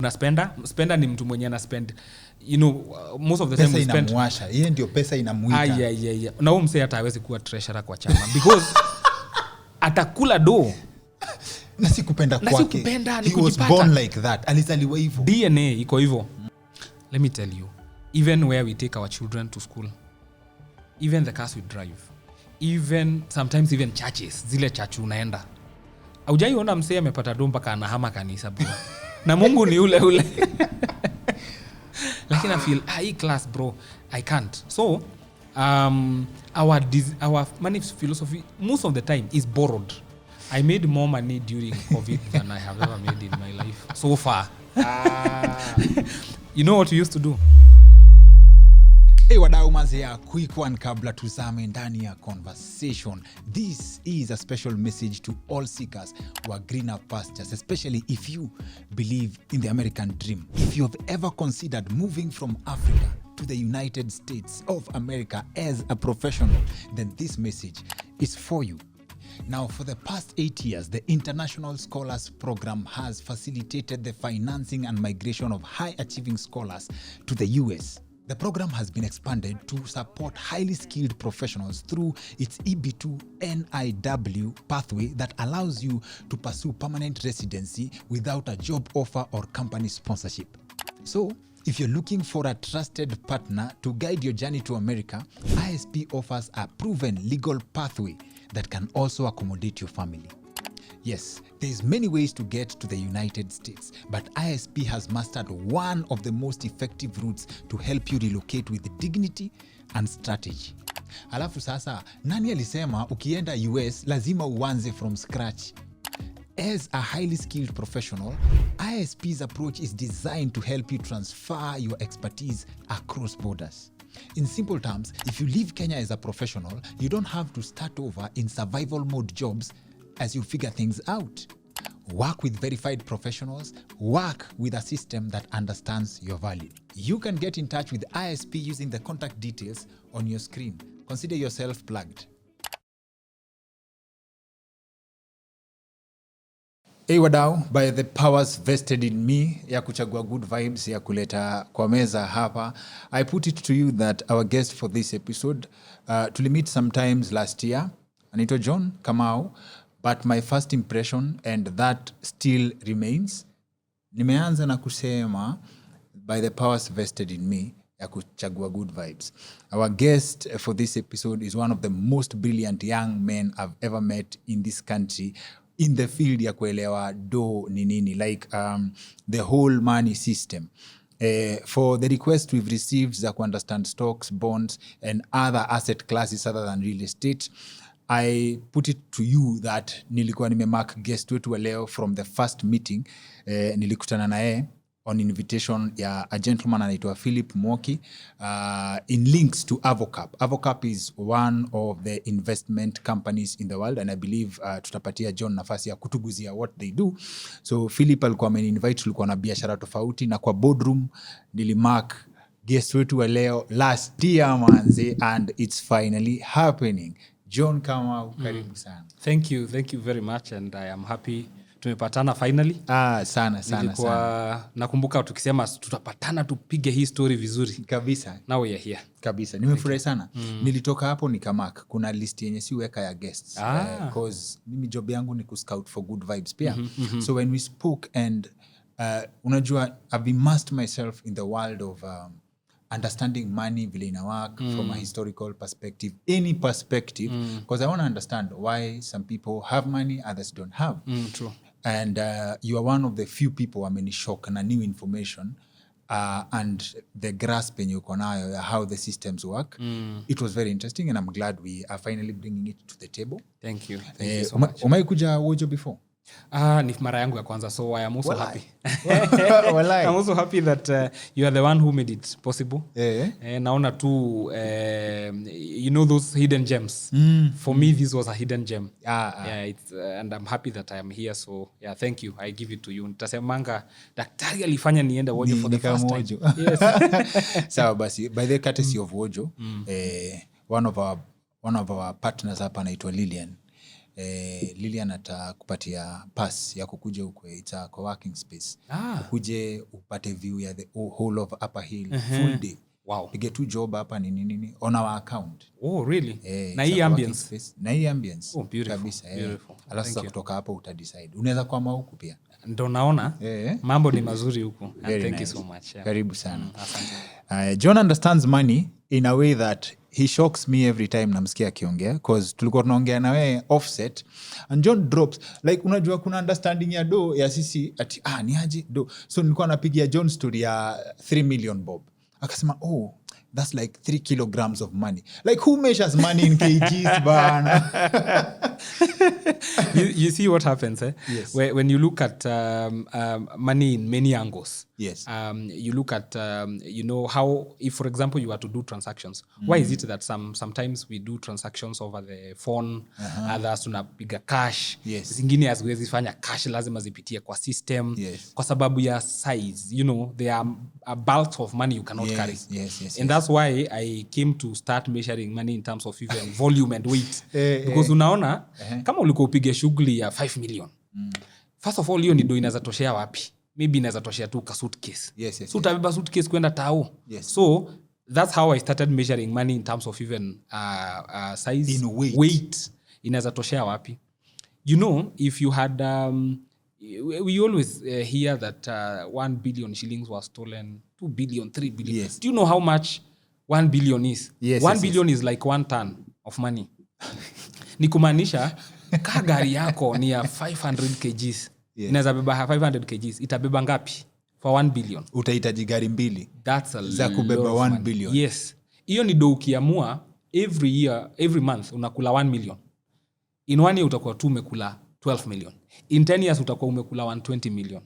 Spender ni mtu mwenye ana spend, you know, most of the time we spend. Pesa inamwasha, yeye ndio pesa inamuita. Yeah. Na huyo msee hata hawezi kuwa treasurer kwa chama because atakula do. Na sikupenda kwake. He was born like that. Alizaliwa hivyo. DNA iko hivyo. Let me tell you, even where we take our children to school, even the cars we drive, even sometimes even churches, zile church unaenda, haujaiona msee amepata do mpaka anahama kanisa bro. Na Mungu ni ule. Lakini I feel high class bro, I can't. So our money philosophy most of the time is borrowed. I made more money during COVID than I have ever made in my life so far. You know what we used to do? Hey wadau mazea, quick one kabla tuzame ndani ya conversation. This is a special message to all seekers wa greener pastures, especially if you believe in the American dream. If you have ever considered moving from Africa to the United States of America as a professional, then this message is for you. Now, for the past 8 years, the International Scholars Program has facilitated the financing and migration of high-achieving scholars to the US. The program has been expanded to support highly skilled professionals through its EB2 NIW pathway that allows you to pursue permanent residency without a job offer or company sponsorship. So, if you're looking for a trusted partner to guide your journey to America, ISP offers a proven legal pathway that can also accommodate your family. Yes, there's many ways to get to the United States, but ISP has mastered one of the most effective routes to help you relocate with dignity and strategy. Alafu sasa, nani alisema ukienda US lazima uanze from scratch? As a highly skilled professional, ISP's approach is designed to help you transfer your expertise across borders. In simple terms, if you leave Kenya as a professional, you don't have to start over in survival mode jobs as you figure things out. Work with verified professionals, work with a system that understands your value. You can get in touch with ISP using the contact details on your screen. Consider yourself plugged. Hey wadau, by the powers vested in me ya kuchagua good vibes ya kuleta kwa meza hapa, I put it to you that our guest for this episode tulimit sometimes last year, anaitwa John Kamau, but my first impression, and that still remains, nimeanza na kusema by the powers vested in me ya kuchagua good vibes. Our guest for this episode is one of the most brilliant young men I've ever met in this country, in the field ya kuelewa do ni nini, like the whole money system. For the request we've received za ku understand stocks, bonds, and other asset classes other than real estate, I put it to you that nilikuwa nimemark guest wetu wa leo from the first meeting. Nilikutana naye on invitation ya a gentleman anaitwa Philip Mwoki, in links to Arvocap. Arvocap is one of the investment companies in the world, and I believe tutapatia John nafasi ya kutuguzia what they do. So Philip alikuwa ameni-invite, tulikuwa na biashara tofauti, na kwa boardroom nilimark guest wetu wa leo last year manze, and it's finally happening. John Kamau, karibu sana. Thank you very much, and I am happy tumepatana finally. Sana. Nakumbuka tukisema tutapatana tupige hii story vizuri. Kabisa. Now we are here. Kabisa. Nimefurahi sana. Nilitoka hapo nikamark kuna list yenye siweka ya guests. Because mimi job yangu ni kuscout for good vibes pia. So when we spoke and unajua I've immersed myself in the world of understanding money vile ina work from a historical perspective, any perspective, because I want to understand why some people have money, others don't have. True. And you are one of the few people wamenishock na new information and the grasp in yuko nayo ya how the systems work. It was very interesting, and I'm glad we are finally bringing it to the table. Thank you so much. Umaikuja Wojo before? Ni mara yangu ya kwanza, so I am also happy. I'm also happy that you are the one who made it possible. Naona tu you know those hidden gems. For me this was a hidden gem. It's and I'm happy that I am here, so yeah, thank you. I give it to you. Nitasemanga daktari alifanya niende Wojo for the first time. Yes. Sawa basi, by the courtesy of Wojo, one of our partners hapa anaitwa Lilian. Lilian atakupatia pass ya kukuja ukwe, it's a co-working space. Ukuje upate view ya the whole of Upper Hill full day. Wow. Pige tu job hapa nini on our account. Oh really? Na hii ambience. Na hii ambience. Oh, beautiful. Kabisa. Beautiful. Alafu sasa kutoka hapo utadecide. Unaweza kwama huku pia. Ndo naona mambo ni mazuri huku. Thank you so much. Karibu sana. Asante. John understands money in a way that he shocks me every time namsikia akiongea, because tulikuwa tunaongea na wewe offset and John drops like, unajua kuna understanding ya do ya sisi ati ni aje do. So nilikuwa napigia John story ya 3 million bob. Akasema that's like 3 kilograms of money. Like, who measures money in kgs, bana? you see what happens, eh? Yes. When you look at money in many angles. Yes. You look at, how, if, for example, you are to do transactions, why is it that sometimes we do transactions over the phone, others tunapiga cash, zingine haziwezi fanya cash, lazima zipitie kwa system, kwa sababu ya size, there are bulks of money you cannot carry. And that's why I came to start measuring money in terms of even volume and weight. Because unaona, kama ulikuwa upige shughuli ya 5 million, first of all, hiyo ni do inaweza toshea wapi? Maybe inaweza toshea tu ka suitcase. So utabeba suitcase kwenda tao. So that's how I started measuring money in terms of even size, in weight. Inaweza toshea wapi? If you had we always hear that 1 billion shillings was stolen, 2 billion, 3 billion. Do you know how much 1 billion is? 1 billion is like 1 ton of money. Ni kumaanisha ka gari yako ni ya 500 kgs. Inaweza beba 500 kgs. Itabeba ngapi for 1 billion? Utahitaji gari mbili. That's a za kubeba 1 billion. Yes. Hiyo ni do ukiamua every month unakula 1 million. In 1 year utakuwa tu umekula 12 million. In 10 years utakuwa umekula 120 million.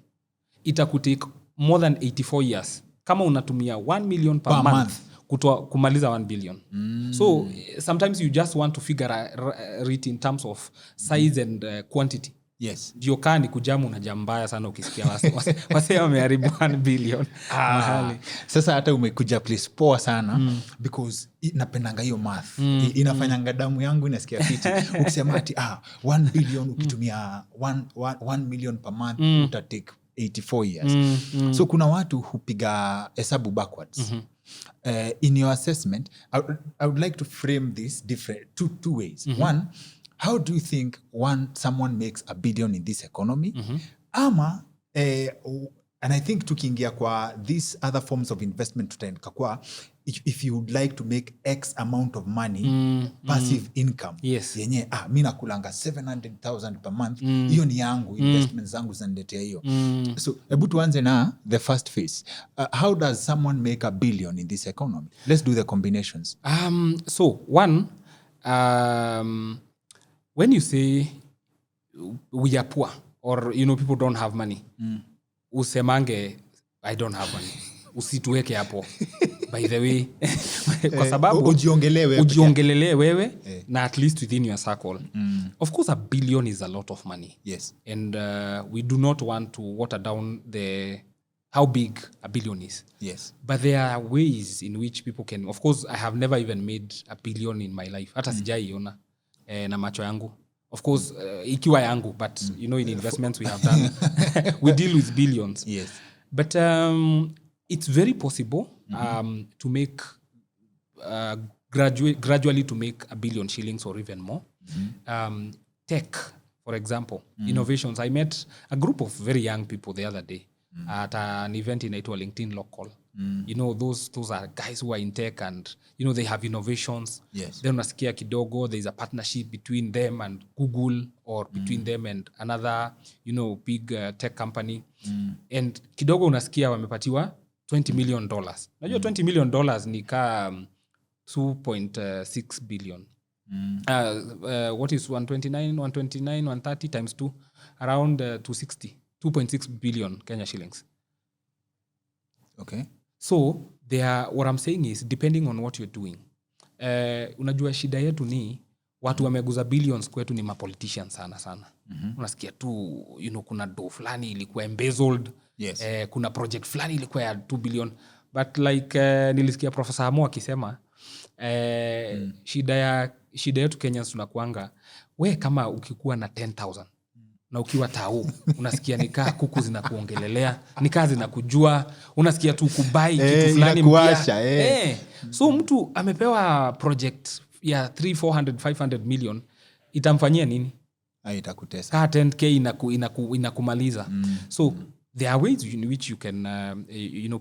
Itakutake more than 84 years kama unatumia 1 million per month kumaliza 1 billion. So sometimes you just want to figure it in terms of size and quantity. Yes. Ndio kani kujamu na jambaya sana ukisikia wase wameharibu 1 billion. Sasa hata umekuja place poa sana because napendanga hiyo math. Inafanyanga damu yangu inasikia fiti. Ukisema ati 1 billion ukitumia 1 million per month utatake 84 years. So kuna watu hupiga hesabu backwards. In your assessment, I would like to frame this different two ways. One, how do you think someone makes $1 billion in this economy? Ama, and I think tukiingia kwa these other forms of investment tutaenda kwa, if you would like to make X amount of money, passive income, yenye mi nakulanga 700,000 per month, hiyo ni yangu, investments zangu zaniletea hiyo. So hebu tuanze na the first phase. How does someone make $1 billion in this economy? Let's do the combinations. So one, when you say we are poor or people don't have money, usemange I don't have money. Usituweke hapo. By the way, kwa sababu ujiongelele wewe na at least within your circle. Of course $1 billion is a lot of money. Yes. And we do not want to water down how big $1 billion is. Yes. But there are ways in which people can, of course I have never even made $1 billion in my life. Hata sijaiona na macho yangu. Of course ikiwa yangu, but in investments we have done we deal with billions. Yes. But it's very possible to make gradually to make $1 billion shillings or even more. Tech, for example, innovations. I met a group of very young people the other day at an event inaitwa LinkedIn Local. Those are guys who are in tech and they have innovations. Yes. Then unasikia kidogo there's a partnership between them and Google or between them and another big tech company. And kidogo unasikia wamepatiwa $20 million. Najua $20 million ni ka 2.6 billion. What is 130 times 2? Around 2.6 billion Kenya shillings. Okay. So what I'm saying is depending on what you're doing. Unajua shida yetu ni watu wameguza billions kwetu ni mapoliticians sana. Unasikia tu kuna do fulani ilikuwa embezzled. Yes. Kuna project fulani ilikuwa ya 2 billion. But like nilisikia Professor Kamau akisema shida yetu Kenyans tunakuanga we kama ukikuwa na 10,000 na ukiwa tau unasikia nikaa kuku zinakuongelelea, nikaa zinakujua, unasikia tu kubai kitu fulani mpya. So mtu amepewa project ya 300, 400, 500 million, itamfanyia nini? Itakutesa. Kaa 10k inakumaliza. So there are ways in which you can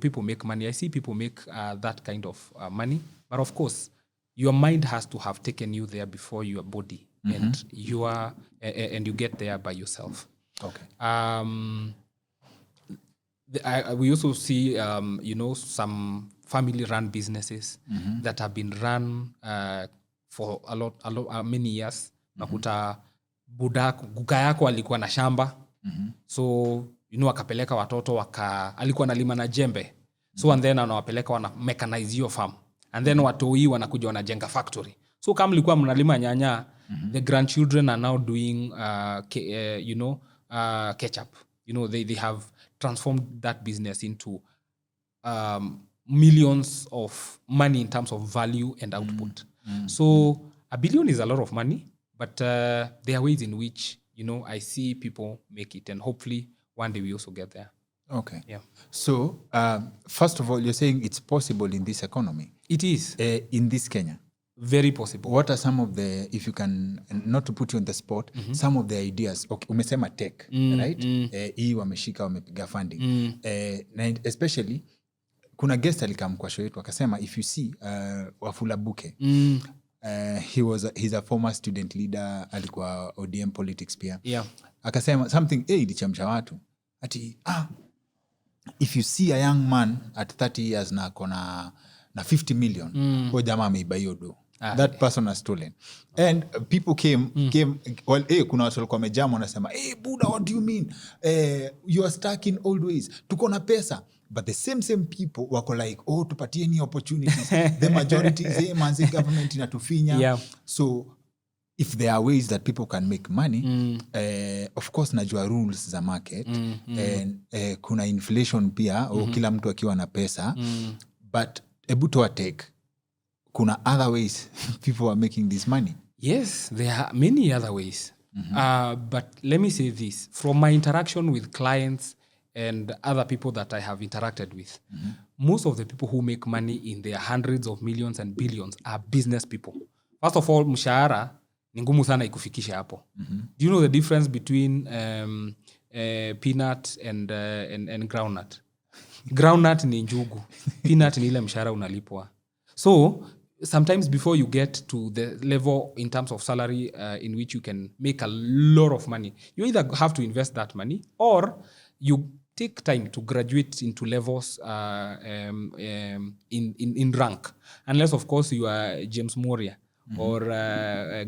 people make money. I see people make that kind of money, but of course your mind has to have taken you there before your body, and and you get there by yourself. Okay. We also see some family run businesses that have been run for many years. Nakuta guka yako alikuwa na shamba, so akapeleka watoto alikuwa analima na jembe, so and then anawapeleka wana mechanize your farm, and then watoi wanakuja wanajenga factory. So kama mlikuwa mnalima nyanya, the grandchildren are now doing ketchup. They have transformed that business into millions of money in terms of value and output. So $1 billion is a lot of money, but there are ways in which I see people make it, and hopefully one day we also get there. Okay. Yeah. So first of all, you're saying it's possible in this economy. It is. In this Kenya. Very possible. What are some of the, if you can, not to put you on the spot, some of the ideas? Okay, umesema tech, right? Hii wameshika, wamepiga funding. Especially, kuna guest alikam kwa show yetu akasema, if you see Wafula Buke, he's a former student leader, alikuwa ODM politics pia. Yeah. Akasema something, ilichamsha watu. Ati, if you see a young man at 30 years na kona na 50 million, kwa jamaa ameiba hiyo do. That person has stolen. And people came well, kuna watu walikuwa wamejama wanasema, Buddha, what do you mean? You are stuck in old ways. Tuko na pesa. But the same people wako like, tupatie ni opportunities. The majority is manzi government inatufinya. Yeah. So if there are ways that people can make money, of course najua rules za market, and kuna inflation pia, kila mtu akiwa na pesa, but ebu toa take, kuna other ways people are making this money. Yes, there are many other ways. But let me say this, from my interaction with clients and other people that I have interacted with, most of the people who make money in their hundreds of millions and billions are business people. First of all, mshahara ni ngumu sana ikufikisha hapo. Do you know the difference between peanut and groundnut? Groundnut ni njugu. Peanut ni ile mshahara unalipwa. So sometimes before you get to the level in terms of salary in which you can make a lot of money, you either have to invest that money or you take time to graduate into levels in rank. Unless, of course, you are James Moria or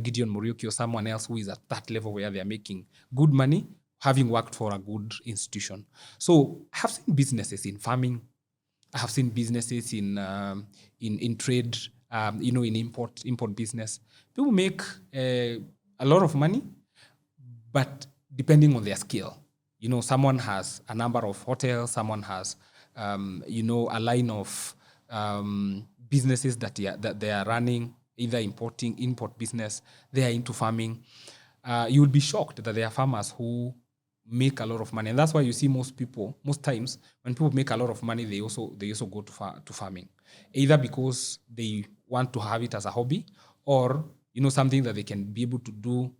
Gideon Muriuki or someone else who is at that level where they are making good money, having worked for a good institution. So I have seen businesses in farming. I have seen businesses in trade, in import business. People make a lot of money, but depending on their skill. Someone has a number of hotels, someone has, a line of businesses that they are running, either import business, they are into farming. You will be shocked that there are farmers who make a lot of money. And that's why you see most times, when people make a lot of money, they also go to farming. Either because they want to have it as a hobby, or, something that they can be able to do,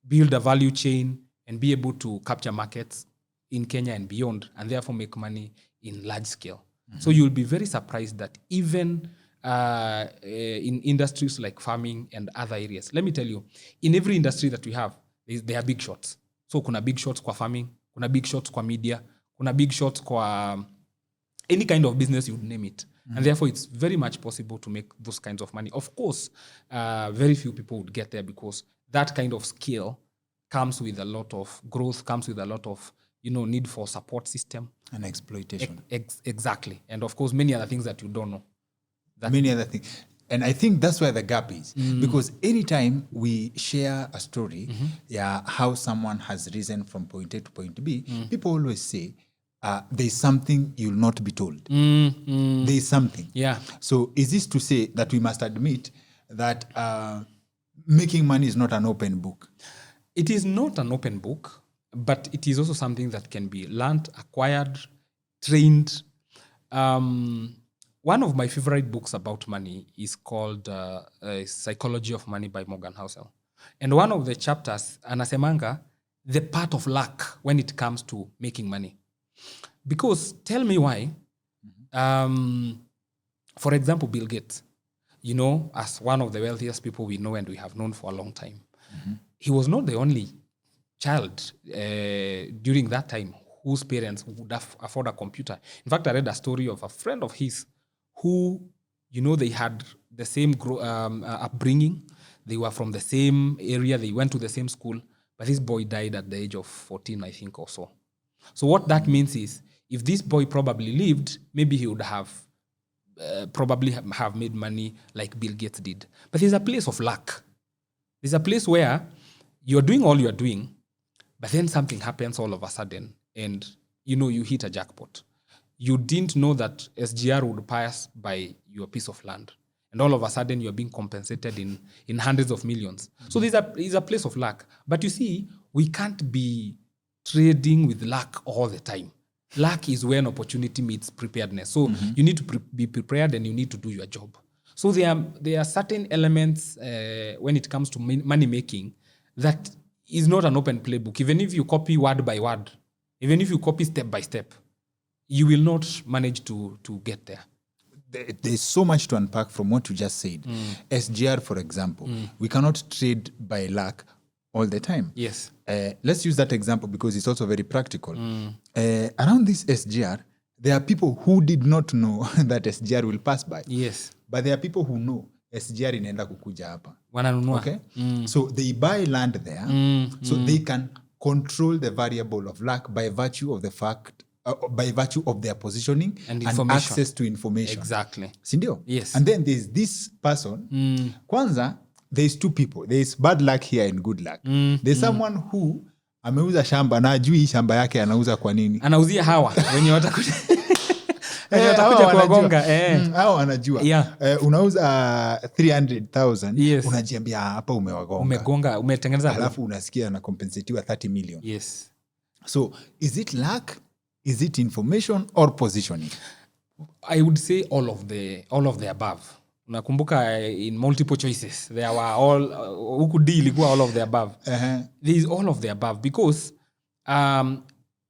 build a value chain, and be able to capture markets in Kenya and beyond, and therefore make money in large scale. So you'll be very surprised that even in industries like farming and other areas, let me tell you, in every industry that we have, there are big shots. So kuna big shots kwa farming, kuna big shots kwa media, kuna big shots kwa any kind of business, you name it. And therefore, it's very much possible to make those kinds of money. Of course, very few people would get there because that kind of skill comes with a lot of growth, comes with a lot of need for support system. And exploitation. Exactly. And of course, many other things that you don't know. Many other things. And I think that's where the gap is. Because anytime we share a story, how someone has risen from point A to point B, people always say, there's something you'll not be told. There's something. Yeah. So is this to say that we must admit that making money is not an open book? It is not an open book, but it is also something that can be learned, acquired, trained. One of my favorite books about money is called Psychology of Money by Morgan Housel. And one of the chapters, anasemanga, the part of luck when it comes to making money. Because tell me why. For example, Bill Gates, as one of the wealthiest people we know and we have known for a long time, he was not the only child during that time whose parents would afford a computer. In fact, I read a story of a friend of his who, they had the same upbringing. They were from the same area. They went to the same school. But this boy died at the age of 14, I think, or so. So what that means is, if this boy probably lived, maybe he would have probably have made money like Bill Gates did. But there's a place of luck. There's a place where you're doing all you're doing, but then something happens all of a sudden and, you hit a jackpot. You didn't know that SGR would pass by your piece of land. And all of a sudden, you're being compensated in hundreds of millions. So there's a place of luck. But you see, we can't be trading with luck all the time. Luck is when opportunity meets preparedness. So you need to be prepared and you need to do your job. So there are certain elements when it comes to money making that is not an open playbook. Even if you copy word by word, even if you copy step by step, you will not manage to get there. There's so much to unpack from what you just said. SGR, for example, we cannot trade by luck all the time. Yes. Let's use that example because it's also very practical. Around this SGR, there are people who did not know that SGR will pass by. Yes. But there are people who know SGR inaenda kukuja hapa. Wananunua. Okay? So they buy land there so they can control the variable of luck by virtue of the fact by virtue of their positioning and access to information. Exactly. Sindio? Yes. And then there's this person. Kwanza, there's two people. There's bad luck here and good luck. There's someone who ameuza shamba na ajui shamba yake anauza kwa nini. Anauzia hawa wenye watakuja. Wenye watakuja kuwagonga. Hao anajua. Yeah. Unauza 300,000. Yes. Unajiambia hapa umewagonga. Umegonga, umetengeneza. Alafu unasikia na compensatiwa 30 million. Yes. So, is it luck? Is it information or positioning? I would say all of the above. Unakumbuka in multiple choices there were all huku D ilikuwa all of the above. There is all of the above because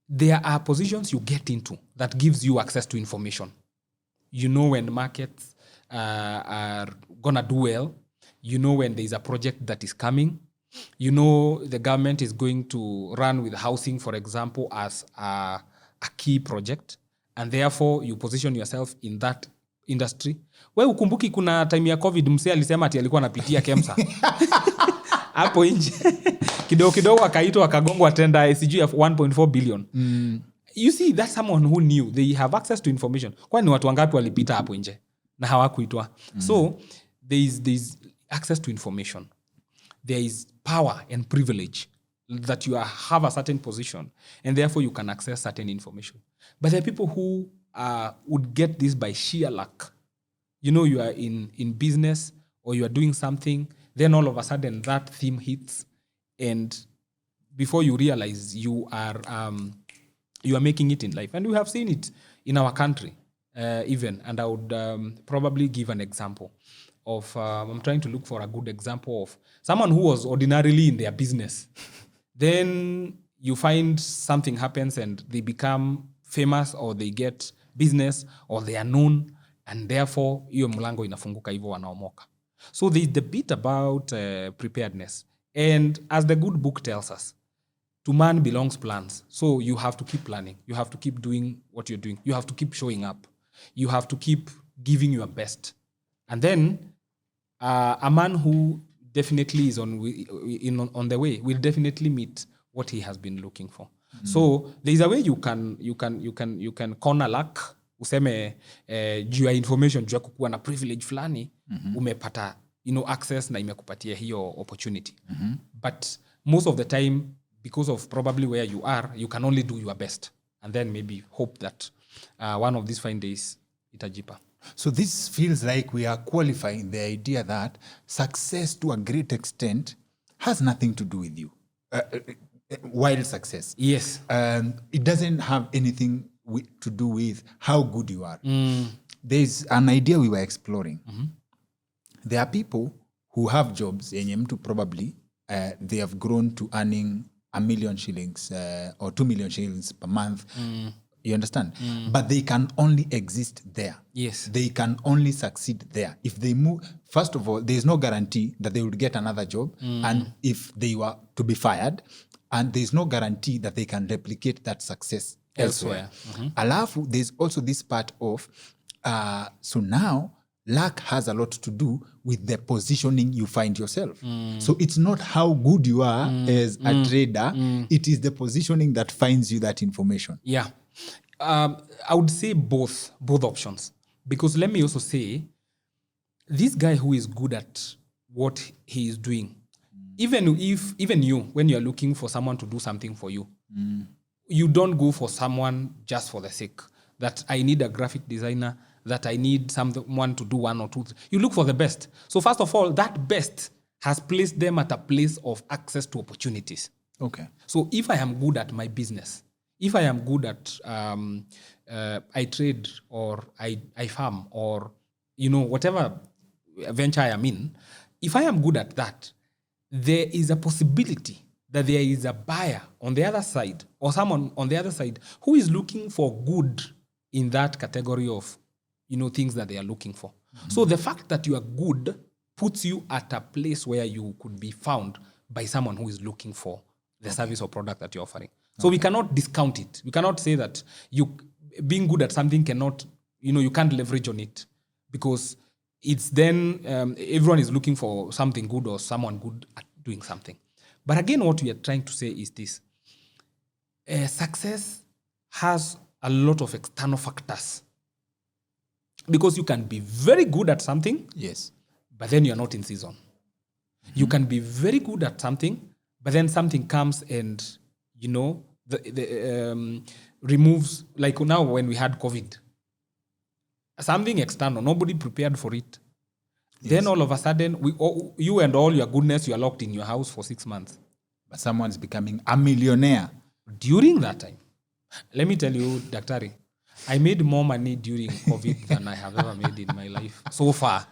there are positions you get into that gives you access to information. You know when markets are gonna do well. You know when there is a project that is coming. You know the government is going to run with housing, for example, as a key project, and therefore you position yourself in that industry. We ukumbuki kuna time ya COVID msee alisema ati alikuwa anapitia KEMSA. Hapo nje. Kidogo akaitwa akagongwa tenda SG of 1.4 billion. You see, that's someone who knew. They have access to information. Kwani watu wangapi walipita hapo nje na hawakuitwa. So there is access to information. There is power and privilege that you have a certain position and therefore you can access certain information. But there are people who would get this by sheer luck. You are in business or you are doing something, then all of a sudden that theme hits and before you realize you are making it in life. And we have seen it in our country even. And I would probably give an example of, I'm trying to look for a good example of someone who was ordinarily in their business. Then you find something happens and they become famous or they get business or they are known and therefore hiyo mlango inafunguka hivyo wanaomoka. So there's the bit about preparedness. And as the good book tells us, to man belongs plans. So you have to keep planning. You have to keep doing what you're doing. You have to keep showing up. You have to keep giving your best. And then a man who definitely is on the way will definitely meet what he has been looking for. So there is a way you can corner luck. Useme juu ya information, juu ya kukuwa na privilege fulani, umepata access na imekupatia hiyo opportunity. But most of the time, because of probably where you are, you can only do your best and then maybe hope that one of these fine days itajipa. So this feels like we are qualifying the idea that success to a great extent has nothing to do with you. wild success. Yes. It doesn't have anything to do with how good you are. There's an idea we were exploring. There are people who have jobs, yenye mtu probably they have grown to earning $1 million shillings or 2 million shillings per month. You understand? But they can only exist there. Yes. They can only succeed there. If they move, first of all, there's no guarantee that they would get another job. And if they were to be fired, and there's no guarantee that they can replicate that success elsewhere. Alafu, there's also this part of, so now, luck has a lot to do with the positioning you find yourself. So it's not how good you are as a trader, it is the positioning that finds you that information. Yeah. I would say both options. Because let me also say, this guy who is good at what he is doing, even you, when you're looking for someone to do something for you, you don't go for someone just for the sake that I need a graphic designer, that I need someone to do 1 or 2. You look for the best. So first of all, that best has placed them at a place of access to opportunities. Okay. So if I am good at my business, if I am good at I trade or I farm or whatever venture I am in, if I am good at that, there is a possibility that there is a buyer on the other side or someone on the other side who is looking for good in that category of things that they are looking for. So the fact that you are good puts you at a place where you could be found by someone who is looking for the service or product that you're offering. So we cannot discount it. We cannot say that you being good at something cannot, you can't leverage on it because it's then everyone is looking for something good or someone good at doing something. But again, what we are trying to say is this. Success has a lot of external factors. Because you can be very good at something, yes, but then you're not in season. You can be very good at something, but then something comes and, removes, like now when we had COVID, something external, nobody prepared for it. Yes. Then all of a sudden, you and all your goodness, you are locked in your house for 6 months. But someone's becoming a millionaire. During that time, let me tell you, Daktari, I made more money during COVID than I have ever made in my life so far.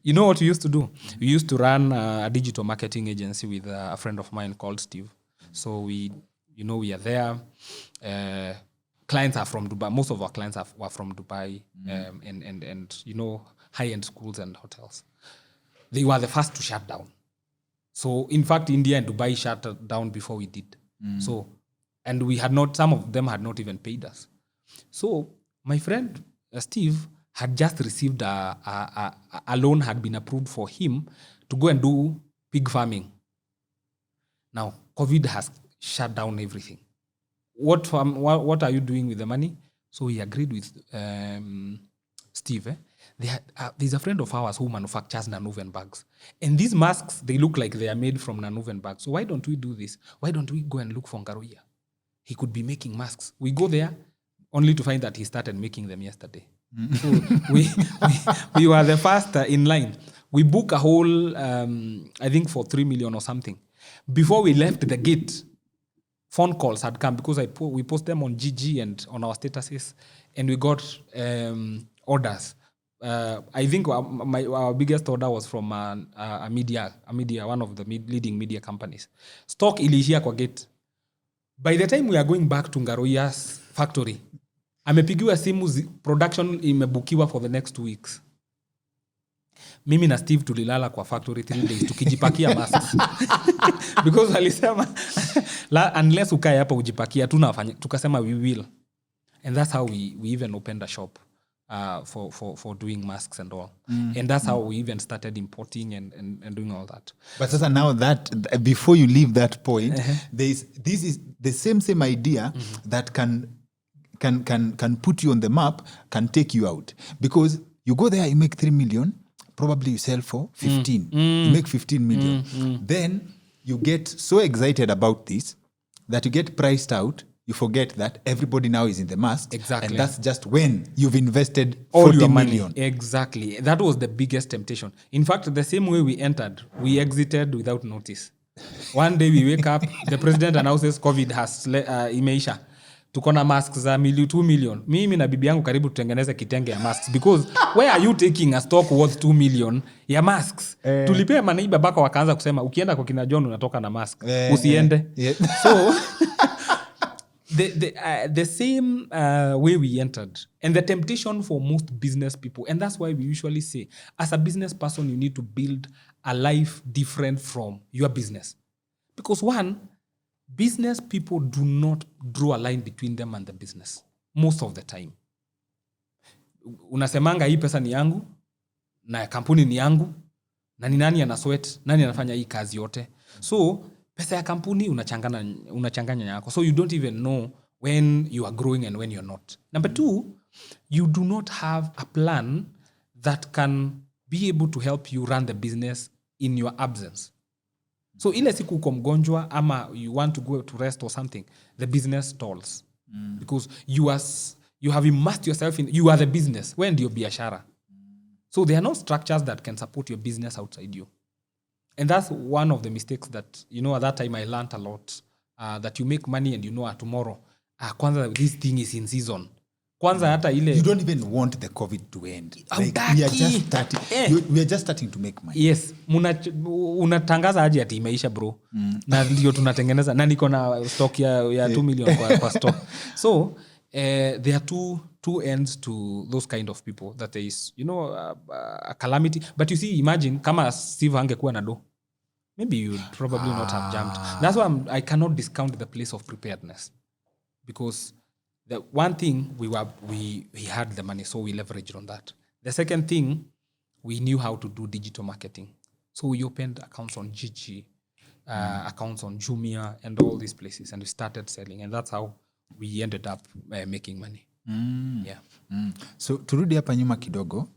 You know what we used to do? We used to run a digital marketing agency with a friend of mine called Steve. So we are there. Clients are from Dubai. Most of our clients were from Dubai, and high-end schools and hotels. They were the first to shut down. So in fact, India and Dubai shut down before we did. So, and we had not. Some of them had not even paid us. So my friend Steve had just received a loan had been approved for him to go and do pig farming. Now, COVID has shut down everything. What are you doing with the money? So he agreed with Steve. There's a friend of ours who manufactures nanoven bags. And these masks, they look like they are made from nanoven bags. So why don't we do this? Why don't we go and look for Ngaruya? He could be making masks. We go there only to find that he started making them yesterday. So we were the first in line. We booked a whole, I think for 3 million or something. Before we left the gate, phone calls had come because we post them on GG and on our statuses, and we got orders. I think our biggest order was from a media, one of the leading media companies. Stock ilishia kwa gate. By the time we are going back to Ngaruya's factory, amepigiwa simu production imebukiwa for the next 2 weeks. Mimi na Steve tulilala kwa factory 3 days tukijipakia masks. Because alisema unless ukae hapa ujipakia tunafanya, tukasema we will. And that's how we even opened a shop for doing masks and all. And that's how we even started importing and doing all that. But sasa now that before you leave that point, this is the same idea that can put you on the map, can take you out. Because you go there, you make 3 million, probably you sell for 15. You make 15 million. Then you get so excited about this that you get priced out. You forget that everybody now is in the mask. Exactly. And that's just when you've invested all 40 your money. million. Exactly. That was the biggest temptation. In fact, the same way we entered, we exited without notice. One day we wake up, the president announces COVID has imeisha. Tuko na masks za 2 million. Mimi na bibi yangu karibu tutengeneze kitenge ya masks because where are you taking a stock worth 2 million ya masks? Tulipea manaiba baka wakaanza kusema ukienda kwa kina John unatoka na mask. Usiende. So the same way we entered, and the temptation for most business people, and that's why we usually say as a business person you need to build a life different from your business. Because one, business people do not draw a line between them and the business most of the time. Unasemanga hii pesa ni yangu na kampuni ni yangu na ni nani ana sweat, nani anafanya hii kazi yote. So pesa ya kampuni unachanganya yako. So you don't even know when you are growing and when you're not. Number two, you do not have a plan that can be able to help you run the business in your absence. So ile siku uko mgonjwa ama you want to go to rest or something, the business stalls. Because you have immersed yourself in, you are the business. When do you biashara? So there are no structures that can support your business outside you. And that's one of the mistakes that, at that time I learned a lot. That you make money and tomorrow, kwanza this thing is in season. Kwanza hata ile... You don't even want the COVID to end. Like, we are just starting to make money. Yes. Unatangaza aje ati imeisha bro. Na ndio tunatengeneza. Na niko na stock ya 2 million kwa stock. So, there are two ends to those kind of people. That there is, a calamity. But you see, imagine, kama Steve angekuwa na do, maybe you would probably not have jumped. That's why I cannot discount the place of preparedness. Because the one thing, we had the money, so we leveraged on that. The second thing, we knew how to do digital marketing. So we opened accounts on Gigi, accounts on Jumia, and all these places, and we started selling. And that's how we ended up making money. Yeah. So turudi hapa nyuma kidogo,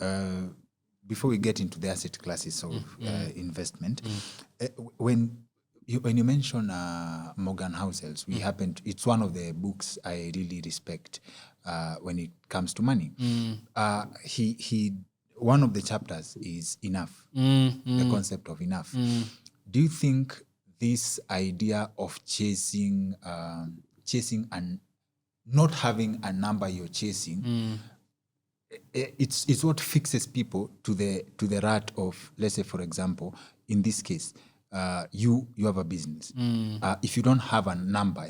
before we get into the asset classes of investment, when you mention Morgan Housel's, it's one of the books I really respect when it comes to money. He one of the chapters is enough, the concept of enough. Do you think this idea of chasing and not having a number you're chasing, it's what fixes people to the rut of, let's say, for example, in this case, you have a business. If you don't have a number,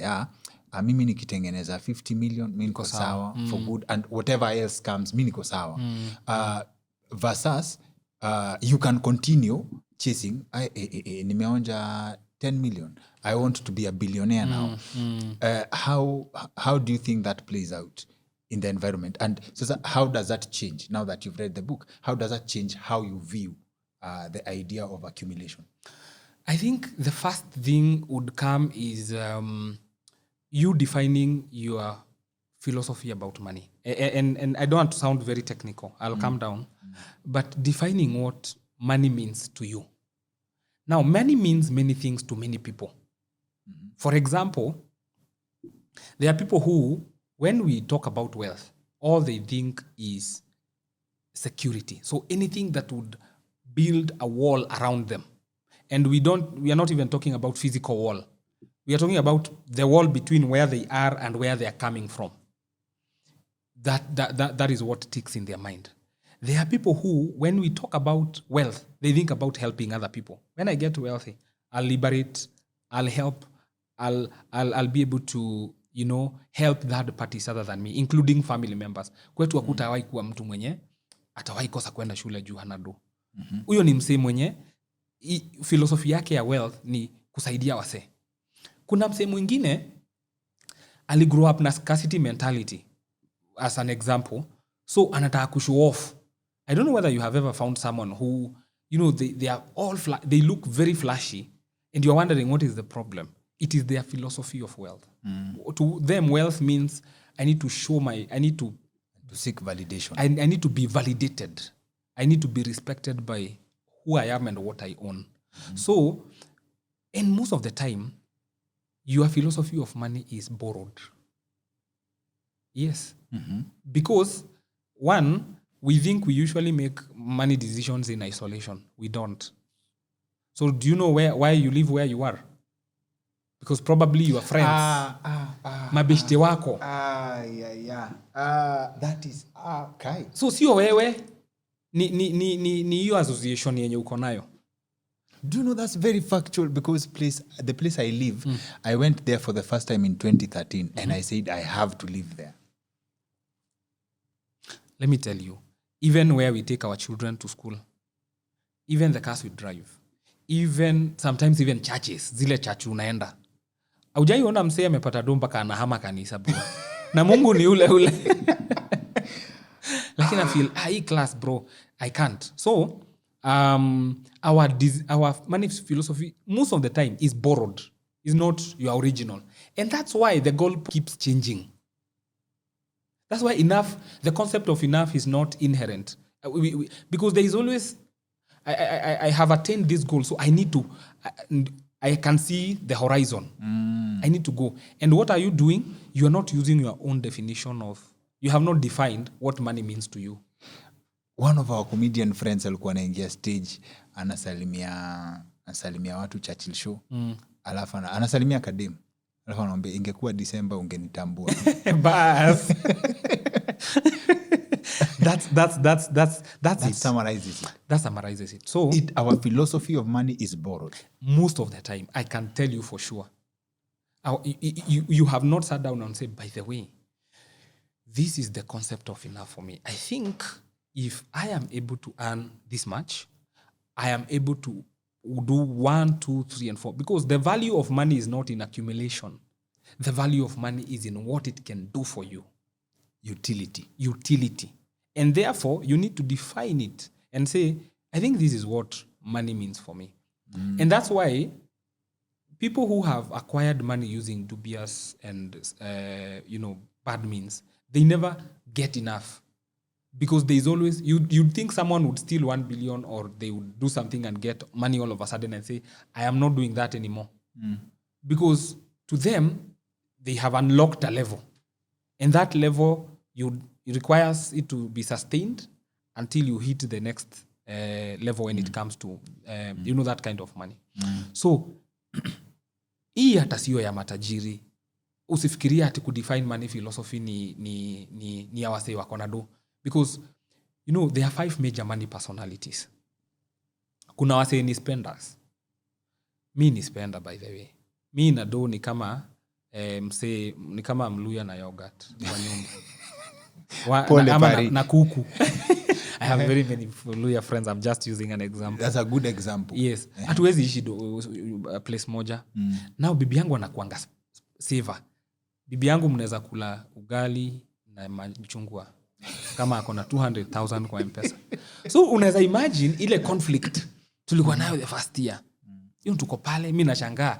mimi nikitengeneza 50 million, mimi niko sawa for good, and whatever else comes, mimi niko sawa. Versus, you can continue chasing, nimeonja 10 million. I want to be a billionaire now. How do you think that plays out in the environment? And so how does that change now that you've read the book? How does that change how you view the idea of accumulation? I think the first thing would come is you defining your philosophy about money. And I don't want to sound very technical. I'll calm down. But defining what money means to you. Now, money means many things to many people. For example, there are people who, when we talk about wealth, all they think is security. So anything that would build a wall around them. And we are not even talking about physical wall. We are talking about the wall between where they are and where they are coming from. That is what ticks in their mind. There are people who, when we talk about wealth, they think about helping other people. When I get wealthy, I'll liberate, I'll help, I'll be able to, help third parties other than me, including family members. Kwetu hakutawahi kuwa mtu mwenye atawahi kosa kwenda shule juu hana do. Huyo ni msee mwenye philosophy yake ya wealth ni kusaidia wase. Kuna msee mwingine ali grow up na scarcity mentality as an example. So anataka kushow off. I don't know whether you have ever found someone who, they are all they look very flashy, and you're wondering what is the problem. It is their philosophy of wealth. To them, wealth means I need to seek validation. I need to be validated. I need to be respected by who I am and what I own. So, and most of the time, your philosophy of money is borrowed. Yes. Because, one, we think we usually make money decisions in isolation. We don't. So do you know why you live where you are? Because probably your friends. Mabeshte wako. That is okay. So sio wewe ni hiyo association yenye uko nayo. Do you know that's very factual because the place I live, I went there for the first time in 2013 and I said I have to live there. Let me tell you, even where we take our children to school, even the cars we drive, even sometimes even churches, zile church unaenda. Haujaiona msee amepata do mpaka anahama kanisa bro. Na Mungu ni ule. Lakini I feel hii class bro, I can't. So our money philosophy most of the time is borrowed, is not your original. And that's why the goal keeps changing. That's why the concept of enough is not inherent. Because there is always, I have attained this goal, so I need to, I can see the horizon. I need to go. And what are you doing? You are not using your own definition of, you have not defined what money means to you. One of our comedian friends alikuwa anaingia stage, anasalimia watu Churchill show. Alafu anasalimia Kadem. Alafu anaambia ingekuwa December ungenitambua. Bas. That summarizes it. That summarizes it. So our philosophy of money is borrowed. Most of the time, I can tell you for sure. You have not sat down and said, by the way, this is the concept of enough for me. I think if I am able to earn this much, I am able to do 1, 2, 3, and 4. Because the value of money is not in accumulation. The value of money is in what it can do for you. Utility. And therefore, you need to define it and say, I think this is what money means for me. And that's why people who have acquired money using dubious and bad means, they never get enough. Because there is always, you'd think someone would steal 1 billion or they would do something and get money all of a sudden and say, I am not doing that anymore. Because to them, they have unlocked a level. And that level, it requires it to be sustained until you hit the next level when it comes to, that kind of money. So, hii hata sio ya matajiri. Usifikiria ati kudefine money philosophy ni ya wasee wako na do. Because, there are 5 major money personalities. Kuna wasee ni spenders. Mi ni spender, by the way. Mi na do ni kama ni kama Mluya na yogurt kwa nyumba. na kuku. I have very many Mluya friends. I'm just using an example. That's a good example. Yes. Hatuwezi ishi place moja. Now bibi yangu anakuanga saver. Bibi yangu mnaweza kula ugali na machungwa kama akona 200,000 kwa M-Pesa. So unaweza imagine ile conflict tulikuwa nayo the first year. Hiyo tuko pale, mimi nashangaa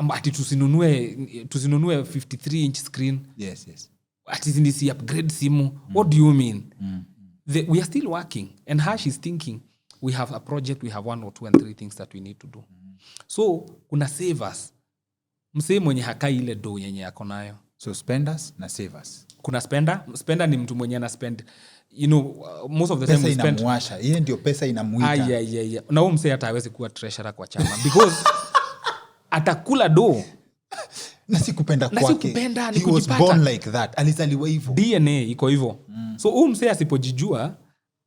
ati tusinunue 53-inch screen. Yes. Ati nisi upgrade simu. What do you mean? We are still working. And Hash is thinking, we have a project, we have 1 or 2 and 3 things that we need to do. So, kuna savers. Msee mwenye hakai ile do yenye yako nayo. So, spenders na savers. Kuna spender. Spender ni mtu mwenye ana spend. Most of the time we spend. Pesa inamuasha. Yeye ndio pesa inamuita. Yeah. Na huyo msee hata hawezi kuwa treasurer kwa chama. Because atakula do. Na sikupenda kwake. He was born like that. Alizaliwa hivyo. DNA iko hivyo. So huyu msee asipojijua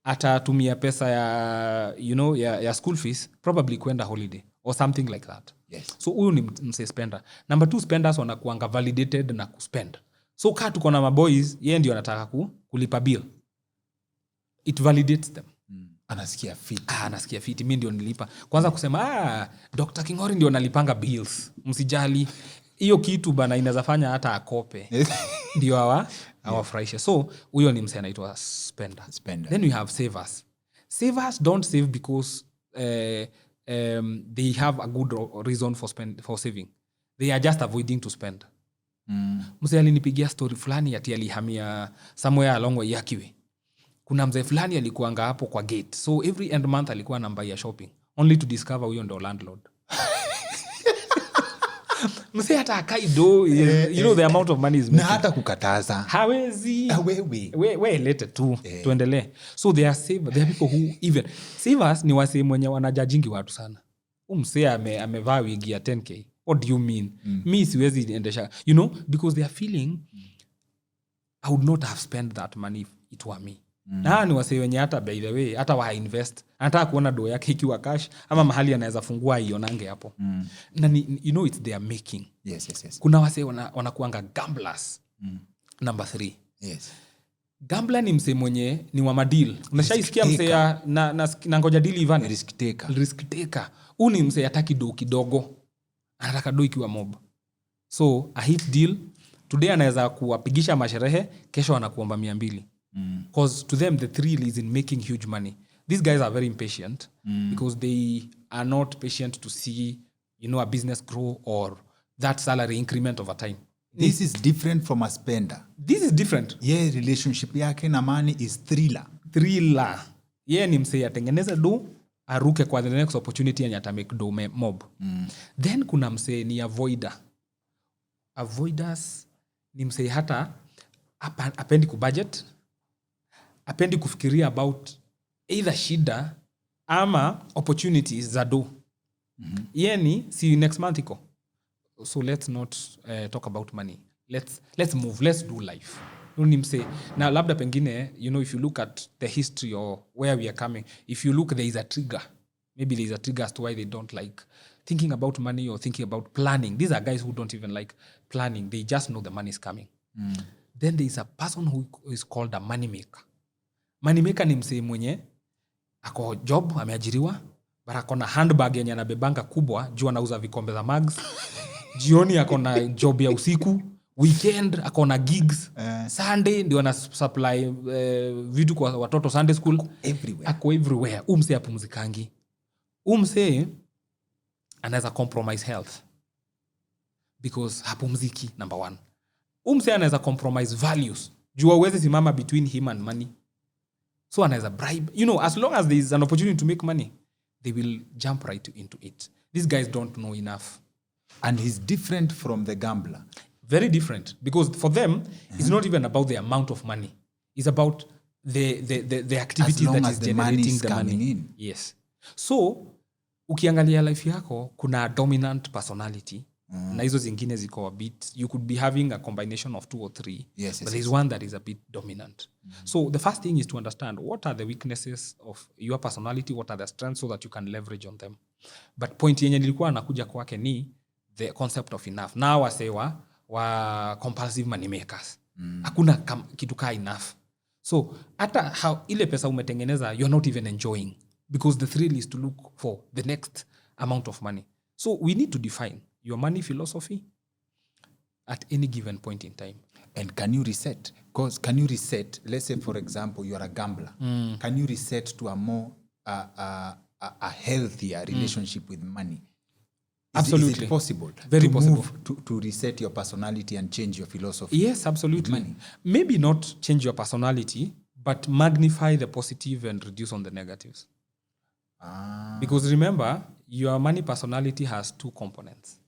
atatumia pesa ya school fees probably kwenda holiday or something like that. Yes. So huyu ni msee spender. Number 2, spenders wanakuanga validated na kuspend. So kaa tuko na maboys, yeye ndio anataka kulipa bill. It validates them. Anasikia fit. Anasikia fit. Mimi ndio nilipa. Kwanza kusema Dr. Kingori ndio analipanga bills. Msijali. Hiyo kitu bana inaweza fanya hata akope. Ndio awafurahishe. So huyo ni msee anaitwa spender. Then we have savers. Savers don't save because they have a good reason for saving. They are just avoiding to spend. Msee alinipigia story fulani ati alihamia somewhere along Wayakiwe. Kuna mzee fulani alikuanga hapo kwa gate. So every end month alikuwa anambuy shopping only to discover huyo ndo landlord. Msee hata akaido, the amount of money is making. Na hata kukataza. Hawezi. We lete tu. Tuendelee. So there are people who even savers ni wase mwenye wanajajingi watu sana. umse amevaa wigi ya 10k. What do you mean? Mi siwezi endesha, you know, because they are feeling I would not have spent that money if it were me. Na ni wase wenye hata by the way hata wa invest anataka kuona do yake ikiwa cash ama mahali anaweza fungua ionange hapo. Na you know it's their making. Yes. Kuna wase wanakuanga gamblers. Number 3. Yes. Gambler ni mse mwenye ni wa madeal. Unashaisikia mse ya na ngoja deal even risk taker. Ni mse hataki do kidogo. Anataka do ikiwa mob. So a hit deal today anaweza kuwapigisha masherehe, kesho anakuomba 200. Because to them the thrill is in making huge money. These guys are very impatient because they are not patient to see, you know, a business grow or that salary increment over time. This is different from a spender. This is different. Yeah, relationship yake na money is thriller. Yeah, ni mse atengeneze do aruke kwa the next opportunity and ata make do mob. Then kuna mse ni avoider. Avoiders ni mse hata apendi kubudget, apendi kufikiria about either shida ama opportunities za do. Yeni si next month iko. So let's not talk about money. Let's move, let's do life. Nimse na labda pengine, you know, if you look at the history or where we are coming, if you look, there is a trigger. Maybe there is a trigger as to why they don't like thinking about money or thinking about planning. These are guys who don't even like planning. They just know the money is coming. Then there is a person who is called a money maker. Money maker ni mse mwenye ako job, ameajiriwa, bara kona handbag yenye anabebanga kubwa, juu anauza vikombe za mugs. Jioni akona job ya usiku, weekend akona gigs, Sunday ndio ana supply vitu kwa watoto Sunday school. Ako everywhere. Umse apumzikangi. Umse anaweza compromise health because hapumziki, number 1. Umse anaweza compromise values. Jua uweze simama between him and money. So anaweza bribe. You know, as long as there is an opportunity to make money, they will jump right into it. These guys don't know enough. And he's different from the gambler. Very different. Because for them, it's not even about the amount of money. It's about the activity that is generating the money. In. Yes. So, ukiangalia life yako, kuna dominant personality. Na hizo zingine ziko a bit. You could be having a combination of 2 or 3. Yes, but there's one that is a bit dominant. So, the first thing is to understand what are the weaknesses of your personality, what are the strengths so that you can leverage on them. But point yenye nilikuwa nakuja kwake ni the concept of enough. Now wasewa wa compulsive money makers. Hakuna kitu kaa enough. So, hata ile pesa umetengeneza, you're not even enjoying. Because the thrill is to look for the next amount of money. So, we need to define your money philosophy at any given point in time. And can you reset? Because can you reset, let's say for example, you are a gambler. Can you reset to a more, a healthier relationship with money? Absolutely. Is it possible? Very to possible. Move to reset your personality and change your philosophy? Yes, absolutely. Maybe not change your personality, but magnify the positive and reduce on the negatives. Because remember, your money personality has 2 components.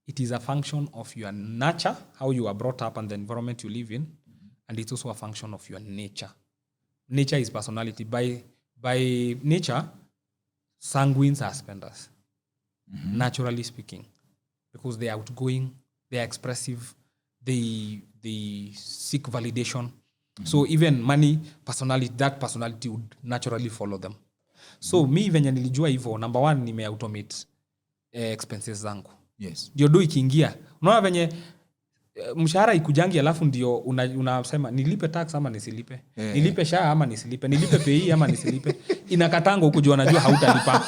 It is a function of your nature, how you are brought up and the environment you live in, and it's also a function of your nature. Nature is personality. By nature, sanguines are spenders. Naturally speaking, because they are outgoing, they are expressive, they seek validation. So even money personality, that personality would naturally follow them. So mi venye nilijua hivyo, number 1 nimeautomate expenses zangu. Yes. Ndio do ikiingia. Unaona venye mshahara ikujangi alafu ndio unasema nilipe tax ama nisilipe. Nilipe SHA ama nisilipe. Nilipe PAYE ama nisilipe. Inakatanga huko juu unajua hautalipa.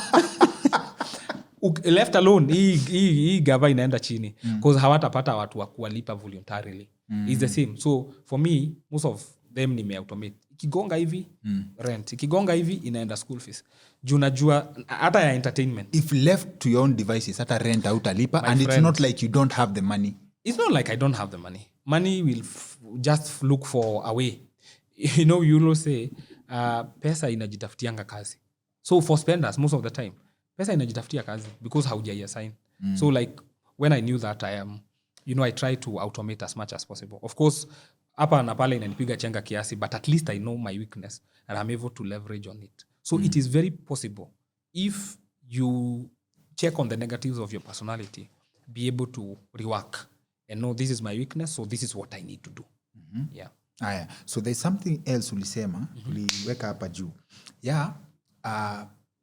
Left alone hii gava inaenda chini because hawatapata watu wa kuwalipa voluntarily. It's the same. So for me, most of them nimeautomate. Ikigonga hivi rent, ikigonga hivi inaenda school fees. Juu najua hata ya entertainment. If left to your own devices, hata rent hautalipa, and it's not like you don't have the money. It's not like I don't have the money. Money will just look for a way. You know, you will say pesa inajitafutianga kazi. So for spenders most of the time pesa inajitafutia kazi because haujaiassign. So like when I knew that I try to automate as much as possible. Of course, hapa na pale inanipiga chenga kiasi, but at least I know my weakness and I'm able to leverage on it. So it is very possible if you check on the negatives of your personality, be able to rework and know this is my weakness, so this is what I need to do. Yeah. Aya. So there's something else ulisema, uliweka hapa juu. Yeah,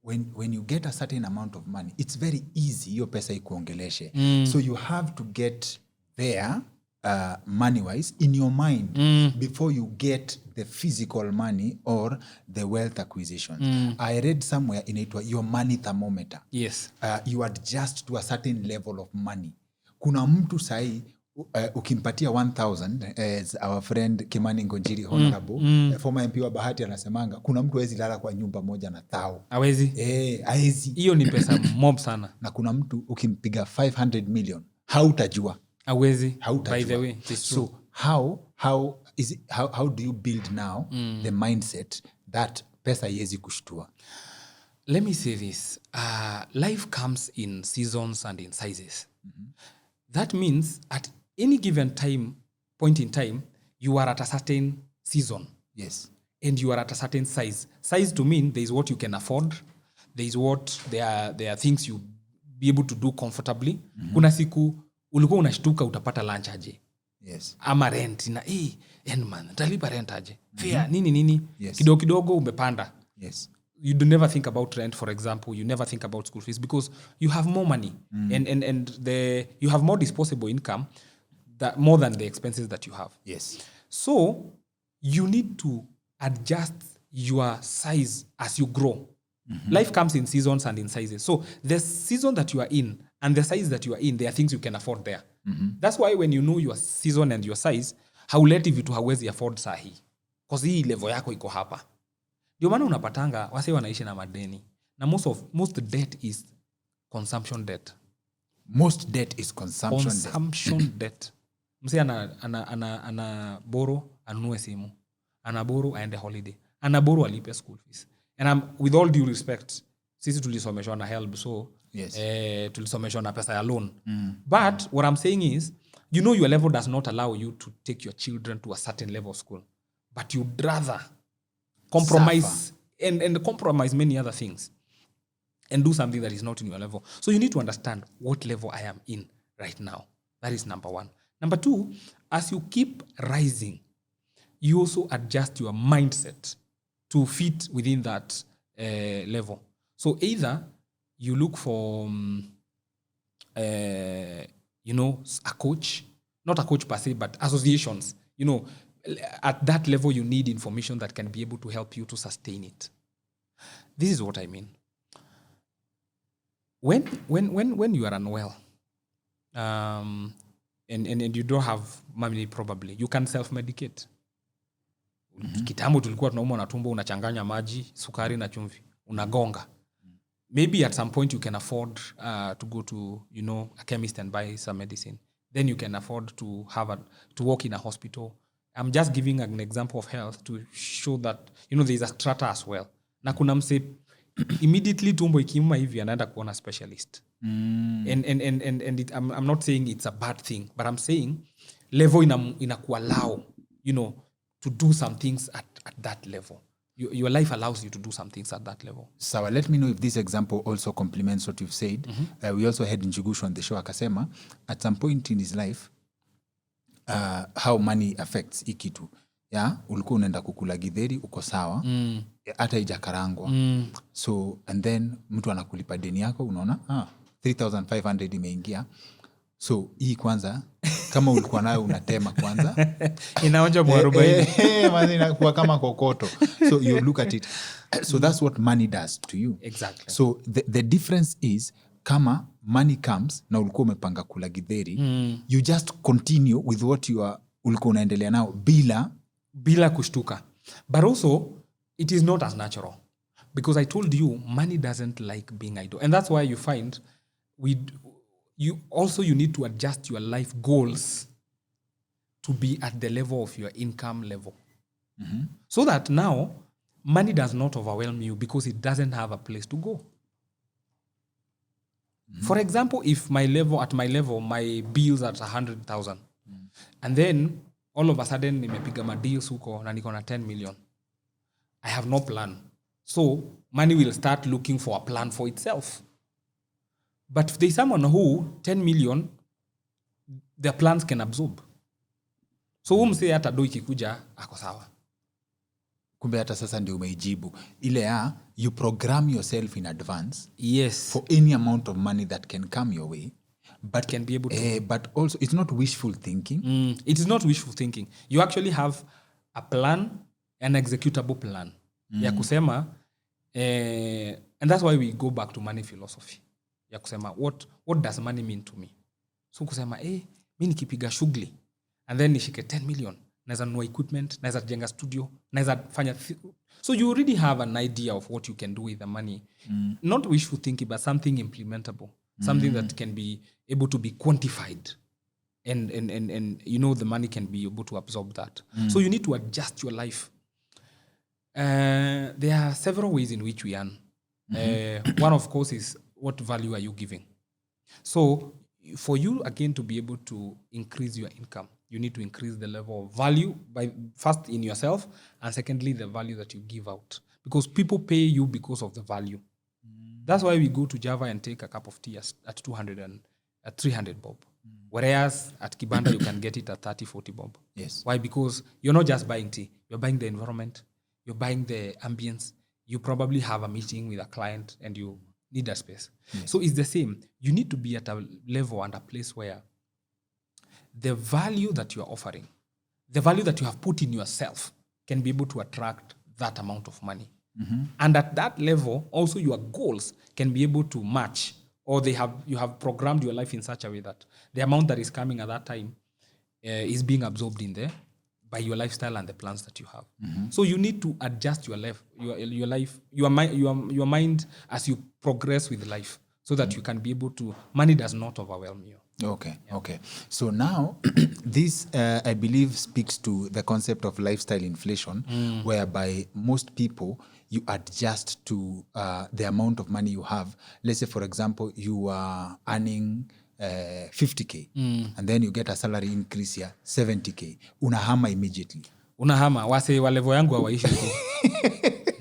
when you get a certain amount of money, it's very easy hiyo pesa ikuongeleshe. So you have to get there money-wise in your mind before you get the physical money or the wealth acquisition. I read somewhere inaitwa your money thermometer. Yes. You adjust to a certain level of money. Kuna mtu sahi ukimpatia 1,000 as our friend Kimani Ngonjiri honorable former MP wa Bahati anasemanga kuna mtu hawezi lala kwa nyumba moja na thao. Hawezi? Hawezi. Hiyo ni pesa mob sana. Na kuna mtu ukimpiga 500 million hautajua. Hawezi. Hautajua. By the way, it's true. So how do you build now the mindset that pesa haiwezi kushtua? Let me say this. Life comes in seasons and in sizes. That means at any given point in time, you are at a certain season. Yes. And you are at a certain size. Size to mean there is what you can afford. There is what there are things you be able to do comfortably. Kuna siku ulikuwa unashtuka utapata lunch aje. Yes. Ama rent na man talipa rent aje. Fair nini. Yes. Kidogo umepanda. Yes. You do never think about rent, for example. You never think about school fees because you have more money and you have more disposable income more than the expenses that you have. Yes. So you need to adjust your size as you grow. Life comes in seasons and in sizes. So the season that you are in and the size that you are in, there are things you can afford there. That's why when you know your season and your size, hauleti vitu hawezi afford sahi. Because hii level yako iko hapa. Ndio maana unapatanga wase wanaishi na madeni. Na most debt is consumption debt. Most debt is consumption debt. Mse ana borrow anunue simu. Ana borrow aende holiday. Ana borrow alipe school fees. And with all due respect, sisi tulisomeshwa na HELB, so yes. Tulisomeshwa na pesa ya loan. But what I'm saying is, you know your level does not allow you to take your children to a certain level of school. But you'd rather compromise and compromise many other things and do something that is not in your level. So you need to understand what level I am in right now. That is number one. Number two, as you keep rising, you also adjust your mindset to fit within that level. So either you look for, a coach, not a coach per se, but associations. At that level, you need information that can be able to help you to sustain it. This is what I mean. When you are unwell, and you don't have money, probably you can self-medicate. Kitambo tulikuwa tunaumwa na tumbo, unachanganya maji, sukari na chumvi, unagonga. Maybe at some point you can afford to go to a chemist and buy some medicine. Then you can afford to work in a hospital. I'm just giving an example of health to show that there is a strata as well. Na kuna mse immediately tumbo ikiuma hivi anaenda kuona specialist. I'm not saying it's a bad thing, but I'm saying level inakuallow to do some things at that level. Your life allows you to do some things at that level. So let me know if this example also complements what you've said. We also had Njugushu on the show akasema at some point in his life how money affects ikitu. Ulikuwa unaenda kukula githeri uko sawa hata ijakarangwa. So and then mtu anakulipa deni yako unaona 3,500 imeingia. So hii kwanza kama ulikuwa nayo unatema kwanza inaonja mwarobaini inakuwa kama kokoto. So you look at it. So that's what money does to you. Exactly. So the difference is kama money comes na ulikuwa umepanga kula githeri, you just continue with what ulikuwa unaendelea nao bila kushtuka. But also it is not as natural because I told you money doesn't like being idle, and that's why you find you need to adjust your life goals to be at the level of your income level. So that now money does not overwhelm you because it doesn't have a place to go. For example, if at my level, my bills at 100,000 and then all of a sudden nimepiga madeals huko na niko na 10 million. I have no plan. So money will start looking for a plan for itself. But if there's someone who 10 million, their plans can absorb. So umse hata do ikikuja ako sawa. Kumbe hata sasa ndio umeijibu. Ile you program yourself in advance. Yes. For any amount of money that can come your way. But can be able to. But also, it's not wishful thinking. It is not wishful thinking. You actually have a plan, an executable plan. Ya kusema, and that's why we go back to money philosophy. Ya kusema, what does money mean to me? So kusema, mi nikipiga shughuli, and then nishike 10 million, naeza nunua equipment, naeza jenga studio, naeza fanya... So you already have an idea of what you can do with the money. Not wishful thinking, but something implementable. Something that can be able to be quantified. And the money can be able to absorb that. So you need to adjust your life. There are several ways in which we earn. One, of course, is what value are you giving? So for you, again, to be able to increase your income, you need to increase the level of value by first in yourself, and secondly, the value that you give out. Because people pay you because of the value. That's why we go to Java and take a cup of tea at 200 and at 300 bob. Whereas at Kibanda, you can get it at 30, 40 bob. Yes. Why? Because you're not just buying tea. You're buying the environment. You're buying the ambience. You probably have a meeting with a client and you need a space. Yes. So it's the same. You need to be at a level and a place where the value that you're offering, the value that you have put in yourself can be able to attract that amount of money. And at that level, also your goals can be able to match, or you have programmed your life in such a way that the amount that is coming at that time is being absorbed in there by your lifestyle and the plans that you have. So you need to adjust your life, your mind as you progress with life, so that you can be able to, money does not overwhelm you. Okay. So now, this, I believe, speaks to the concept of lifestyle inflation, whereby most people, you adjust to the amount of money you have. Let's say, for example, you are earning 50K, and then you get a salary increase here, 70K. Unahama immediately. Unahama, wase wa level yangu hawaishi huko.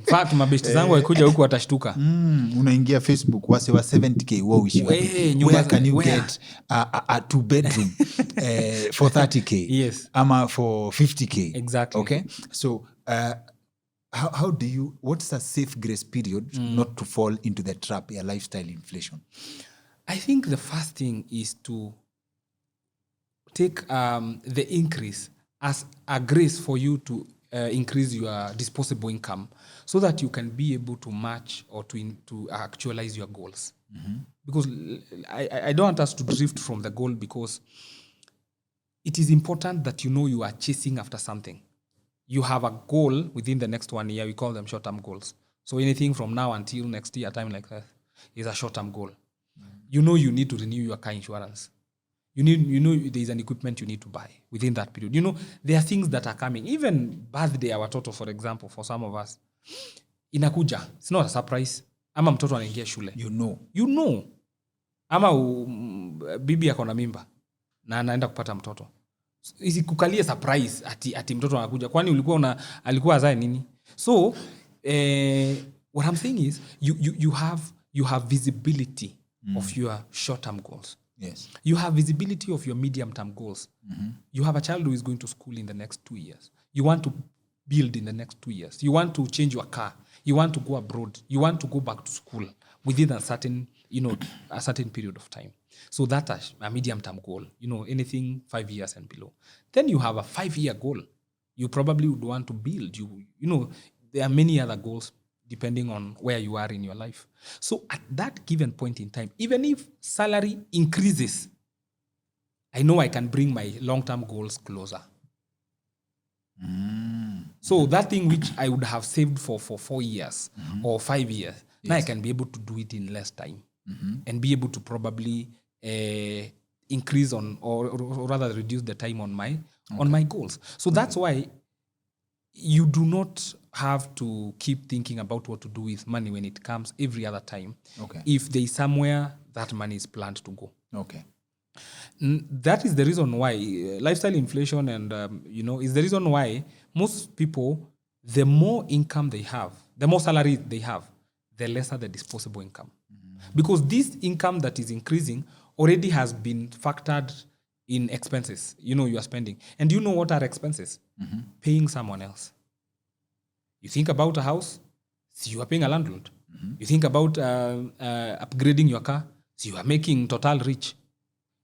Fact, mabeshti zangu wakuja huku watashtuka. Unaingia Facebook, wase wa 70K, uishi wapi? Where can you get a 2-bedroom for 30K? Yes. Ama for 50K? Exactly. Okay? So, how do you, what's a safe grace period not to fall into the trap of lifestyle inflation? I think the first thing is to take the increase as a grace for you to increase your disposable income, so that you can be able to match or to actualize your goals. Because I don't want us to drift from the goal, because it is important that you are chasing after something. You have a goal within the next 1 year. We call them short-term goals. So anything from now until next year, time like that, is a short-term goal. You need to renew your car insurance. There's an equipment you need to buy within that period. There are things that are coming. Even birthday, our toto, for example, for some of us, inakuja. It's not a surprise. Ama mtoto anaingia shule. You know. Ama bibi ako na mimba na anaenda kupata mtoto. Isikukalie surprise ati mtoto anakuja. Kwani alikuwa azae nini? So, what I'm saying is you have visibility of your short-term goals. Yes. You have visibility of your medium-term goals. You have a child who is going to school in the next 2 years. You want to build in the next 2 years. You want to change your car. You want to go abroad. You want to go back to school within a certain period of time. So that's a medium-term goal. Anything 5 years and below. Then you have a 5-year goal. You probably would want to build. There are many other goals depending on where you are in your life. So at that given point in time, even if salary increases, I know I can bring my long-term goals closer. So that thing which I would have saved for 4 years or 5 years, now I can be able to do it in less time and be able to probably increase on or rather reduce the time on my goals. So that's why you do not have to keep thinking about what to do with money when it comes every other time. Okay. If there is somewhere that money is planned to go. Okay. That is the reason why lifestyle inflation and, is the reason why most people, the more income they have, the more salary they have, the lesser the disposable income. Because this income that is increasing already has been factored in expenses, you are spending. And you know what are expenses? Paying someone else. You think about a house, so you are paying a landlord. You think about upgrading your car, so you are making total rich.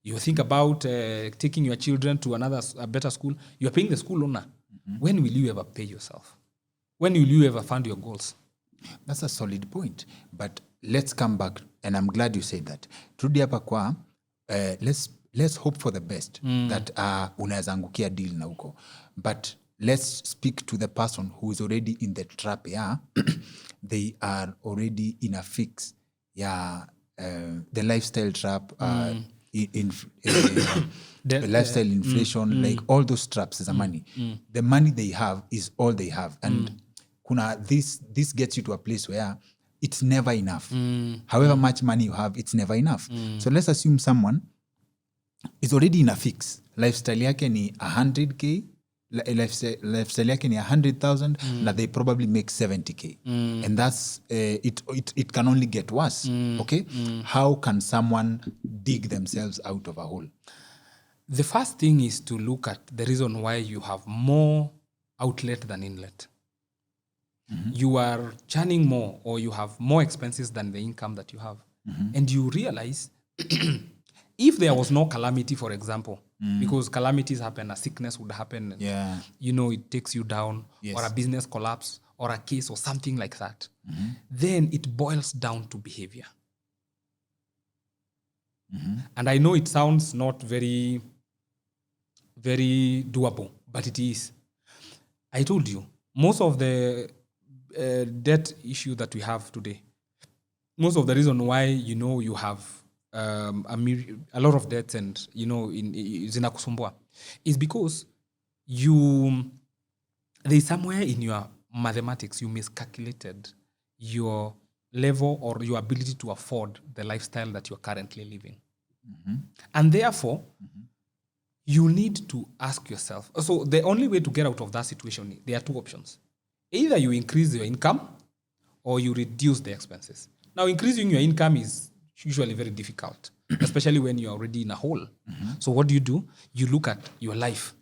You think about taking your children to a better school, you are paying the school owner. When will you ever pay yourself? When will you ever fund your goals? That's a solid point. But let's come back, and I'm glad you said that. Turudi hapa kwa, let's hope for the best that unaweza angukia deal na huko. But let's speak to the person who is already in the trap. Yeah, they are already in a fix. Yeah, the lifestyle trap. Lifestyle inflation, like all those traps is the money. The money they have is all they have, and this gets you to a place where it's never enough. However much money you have, it's never enough. So let's assume someone is already in a fix. Lifestyle yake ni 100k, lifestyle yake ni 100,000, na they probably make 70k, and that's it can only get worse. Okay, how can someone dig themselves out of a hole? The first thing is to look at the reason why you have more outlet than inlet. You are churning more, or you have more expenses than the income that you have. And you realize if there was no calamity, for example, because calamities happen, a sickness would happen, and, it takes you down, or a business collapse, or a case, or something like that, then it boils down to behavior. And I know it sounds not very, very doable, but it is. I told you, most of the debt issue that we have today, most of the reason why, you have a lot of debts and, zinakusumbua, is because there's somewhere in your mathematics you miscalculated your level or your ability to afford the lifestyle that you're currently living. And therefore, you need to ask yourself. So the only way to get out of that situation, there are two options. Either you increase your income or you reduce the expenses. Now, increasing your income is usually very difficult, especially when you're already in a hole. So what do? You look at your life.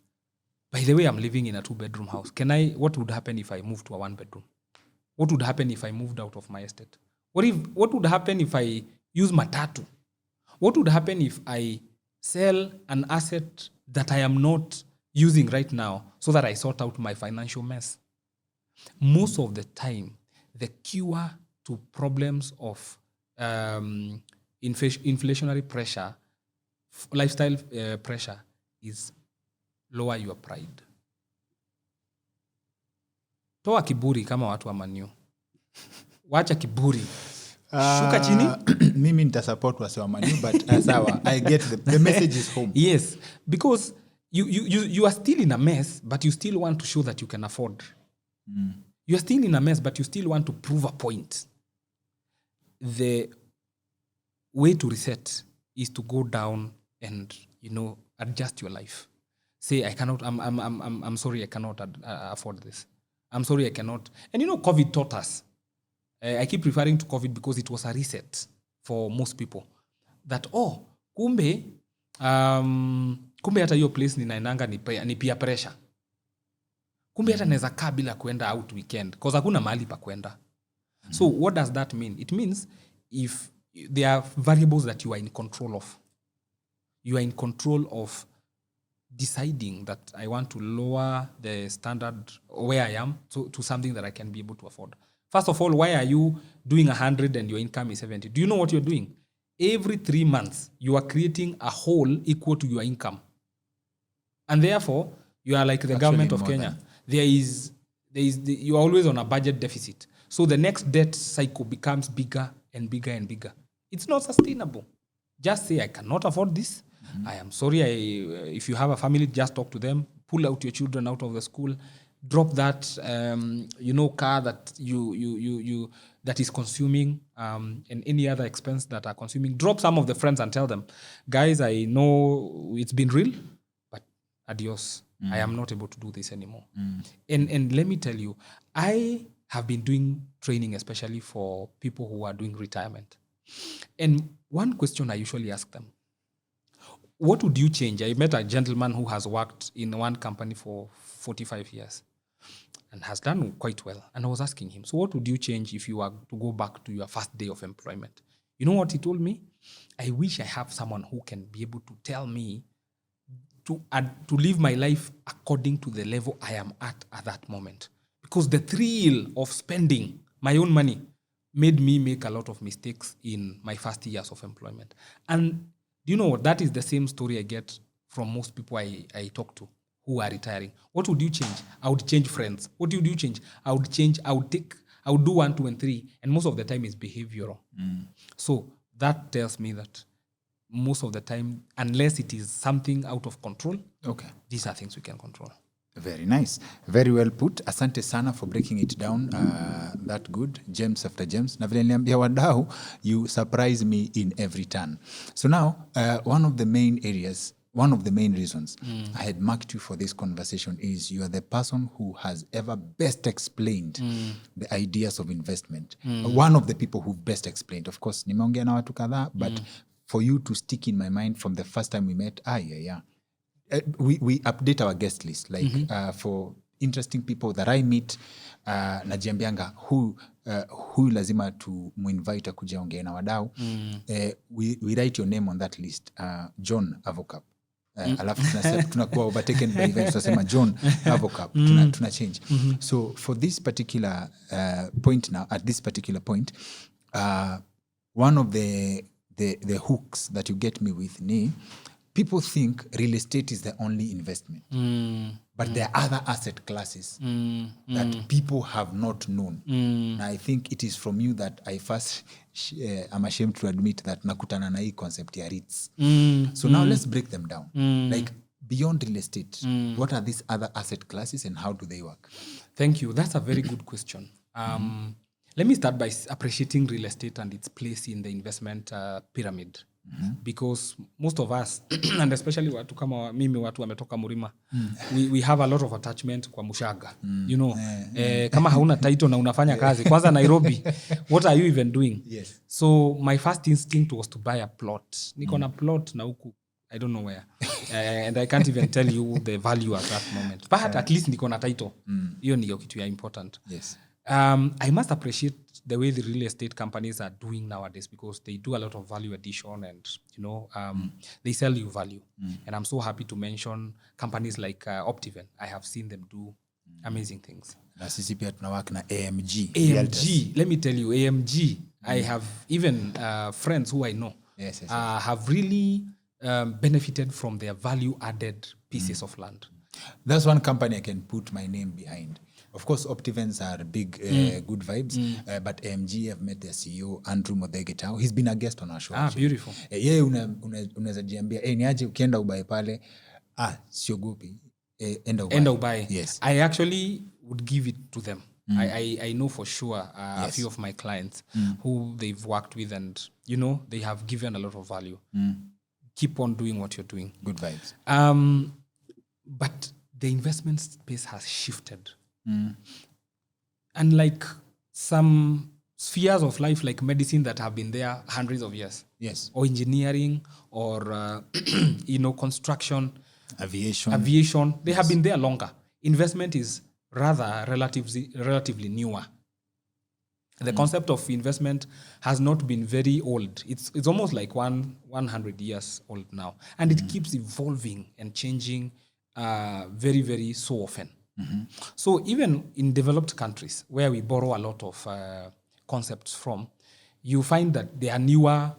By the way, I'm living in a 2-bedroom house. What would happen if I moved to a 1-bedroom? What would happen if I moved out of my estate? What would happen if I use matatu? What would happen if I sell an asset that I am not using right now so that I sort out my financial mess? Most of the time, the cure to problems of inflationary pressure, lifestyle pressure, is lower your pride. Toa kiburi kama watu wa Man U. Wacha kiburi. Shuka chini. Mimi nitasupport wase wa Man U, but sawa, I get the message is home. Yes, because you are still in a mess, but you still want to show that you can afford. You are still in a mess, but you still want to prove a point. The way to reset is to go down and, adjust your life. Say, I'm sorry, I cannot afford this. I'm sorry, I cannot. And COVID taught us. I keep referring to COVID because it was a reset for most people. That, kumbe hata hiyo place ninaendanga ni peer pressure. Kumbe hata naweza kaa bila kuenda out weekend because hakuna mahali pa kuenda. So what does that mean? It means if there are variables that you are in control of. You are in control of deciding that I want to lower the standard where I am to something that I can be able to afford. First of all, why are you doing 100 and your income is 70? Do you know what you're doing? Every 3 months, you are creating a hole equal to your income. And therefore, you are like the government of Kenya. You are always on a budget deficit. So the next debt cycle becomes bigger and bigger and bigger. It's not sustainable. Just say, I cannot afford this. I am sorry. If you have a family, just talk to them. Pull out your children out of the school. Drop that, car that you that is consuming, and any other expense that are consuming. Drop some of the friends and tell them, guys, I know it's been real, but adios. I am not able to do this anymore. And let me tell you, I have been doing training, especially for people who are doing retirement. And one question I usually ask them, what would you change? I met a gentleman who has worked in one company for 45 years and has done quite well. And I was asking him, so what would you change if you were to go back to your first day of employment? You know what he told me? I wish I have someone who can be able to tell me to live my life according to the level I am at that moment. Because the thrill of spending my own money made me make a lot of mistakes in my first years of employment. And do you know what? That is the same story I get from most people I talk to who are retiring. What would you change? I would change friends. What would you change? I would do 1, 2, and 3. And most of the time it's behavioral. So that tells me that most of the time, unless it is something out of control, these are things we can control. Very nice. Very well put. Asante sana for breaking it down. That good. Gems after gems. Na vile niliambia wadau, you surprise me in every turn. So now, one of the main reasons I had marked you for this conversation is you are the person who has ever best explained the ideas of investment. One of the people who best explained. Of course, nimeongea na watu kadhaa, but for you to stick in my mind from the first time we met, we update our guest list, like for interesting people that I meet, najiambianga who lazima to muinvite kuja ongea na wadau. We write your name on that list, John Arvocap. Alafu tunakuwa overtaken by events, tunasema John Arvocap, tuna change. So for this particular point now, at this particular point, one of the hooks that you get me with ni, people think real estate is the only investment. But there are other asset classes that people have not known. And I think it is from you that I first am ashamed to admit that nakutana na hii concept ya REITs. So now let's break them down. Like beyond real estate, what are these other asset classes and how do they work? Thank you. That's a very good question. Let me start by appreciating real estate and its place in the investment pyramid. Because most of us, and especially watu kama mimi, watu wametoka Murima, we have a lot of attachment kwa mushaga. You know, kama hauna title na unafanya kazi, kwanza Nairobi, what are you even doing? Yes. So my first instinct was to buy a plot. Niko na plot na huku, I don't know where. And I can't even tell you the value at that moment. But at least niko na title. Hiyo ndio kitu ya important. Yes. I must appreciate the way the real estate companies are doing nowadays, because they do a lot of value addition and, you know, they sell you value. And I'm so happy to mention companies like Optiven. I have seen them do amazing things. Na sisi pia tunawaka na AMG. AMG, let me tell you, AMG, I have even friends who I know have really benefited from their value-added pieces of land. That's one company I can put my name behind. Of course, Optivens are big, good vibes, but AMG, I've met their CEO, Andrew Modhege. He's been a guest on our show. Beautiful. Unaweza jiambia, niaje ukienda ubaye pale, siogopi, enda ubaye. Yes. I actually would give it to them. I know for sure a few of my clients who they've worked with and, you know, they have given a lot of value. Keep on doing what you're doing. Good vibes. But the investment space has shifted. And like some spheres of life, like medicine that have been there hundreds of years. Yes. Or engineering or, you know, construction. Aviation. They have been there longer. Investment is rather relatively newer. The concept of investment has not been very old. It's almost like 100 years old now. And it keeps evolving and changing very, very so often. So even in developed countries where we borrow a lot of concepts from, you find that there are newer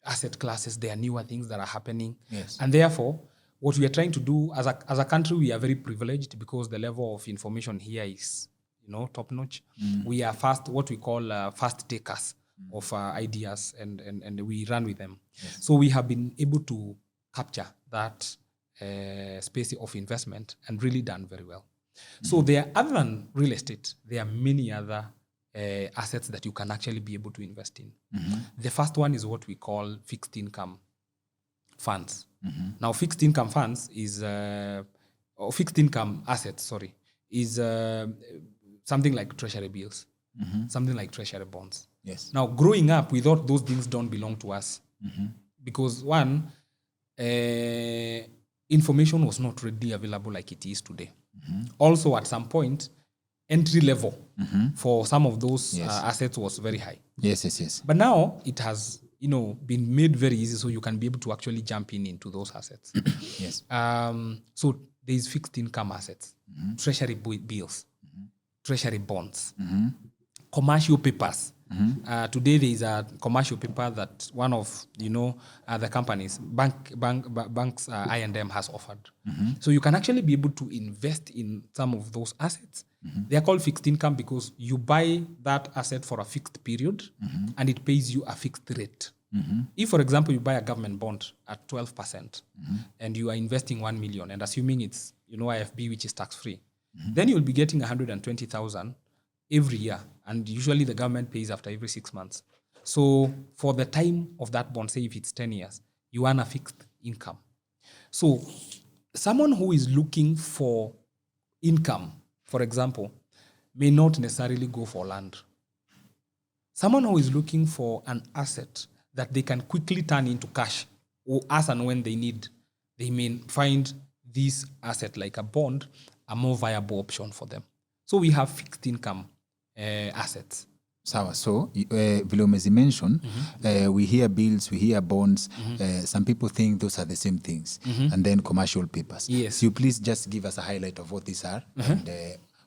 asset classes, there are newer things that are happening. Yes. And therefore, what we are trying to do as a country, we are very privileged because the level of information here is, you know, top notch. We are what we call fast takers of ideas and we run with them. Yes. So we have been able to capture that space of investment and really done very well. So there are, other than real estate, there are many other assets that you can actually be able to invest in. The first one is what we call fixed income funds. Now, fixed income funds is, or fixed income assets, is something like treasury bills, something like treasury bonds. Yes. Now, growing up, we thought those things don't belong to us. Because one, information was not readily available like it is today. Also, at some point, entry level for some of those assets was very high. Yes. But now it has, been made very easy so you can be able to actually jump into those assets. Yes. So there is fixed income assets, treasury bills, treasury bonds, commercial papers. Today there is a commercial paper that one of the companies, banks I&M has offered. So you can actually be able to invest in some of those assets. They are called fixed income because you buy that asset for a fixed period and it pays you a fixed rate. If, for example, you buy a government bond at 12% and you are investing 1 million and assuming it's IFB, which is tax-free, then you'll be getting 120,000 every year, and usually the government pays after every 6 months. So for the time of that bond, say if it's 10 years, you earn a fixed income. So someone who is looking for income, for example, may not necessarily go for land. Someone who is looking for an asset that they can quickly turn into cash, or as and when they need, they may find this asset like a bond a more viable option for them. So we have fixed income assets. Sawa. So vile mentioned, we hear bills, we hear bonds. Some people think those are the same things. And then commercial papers. Yes. So you please just give us a highlight of what these are and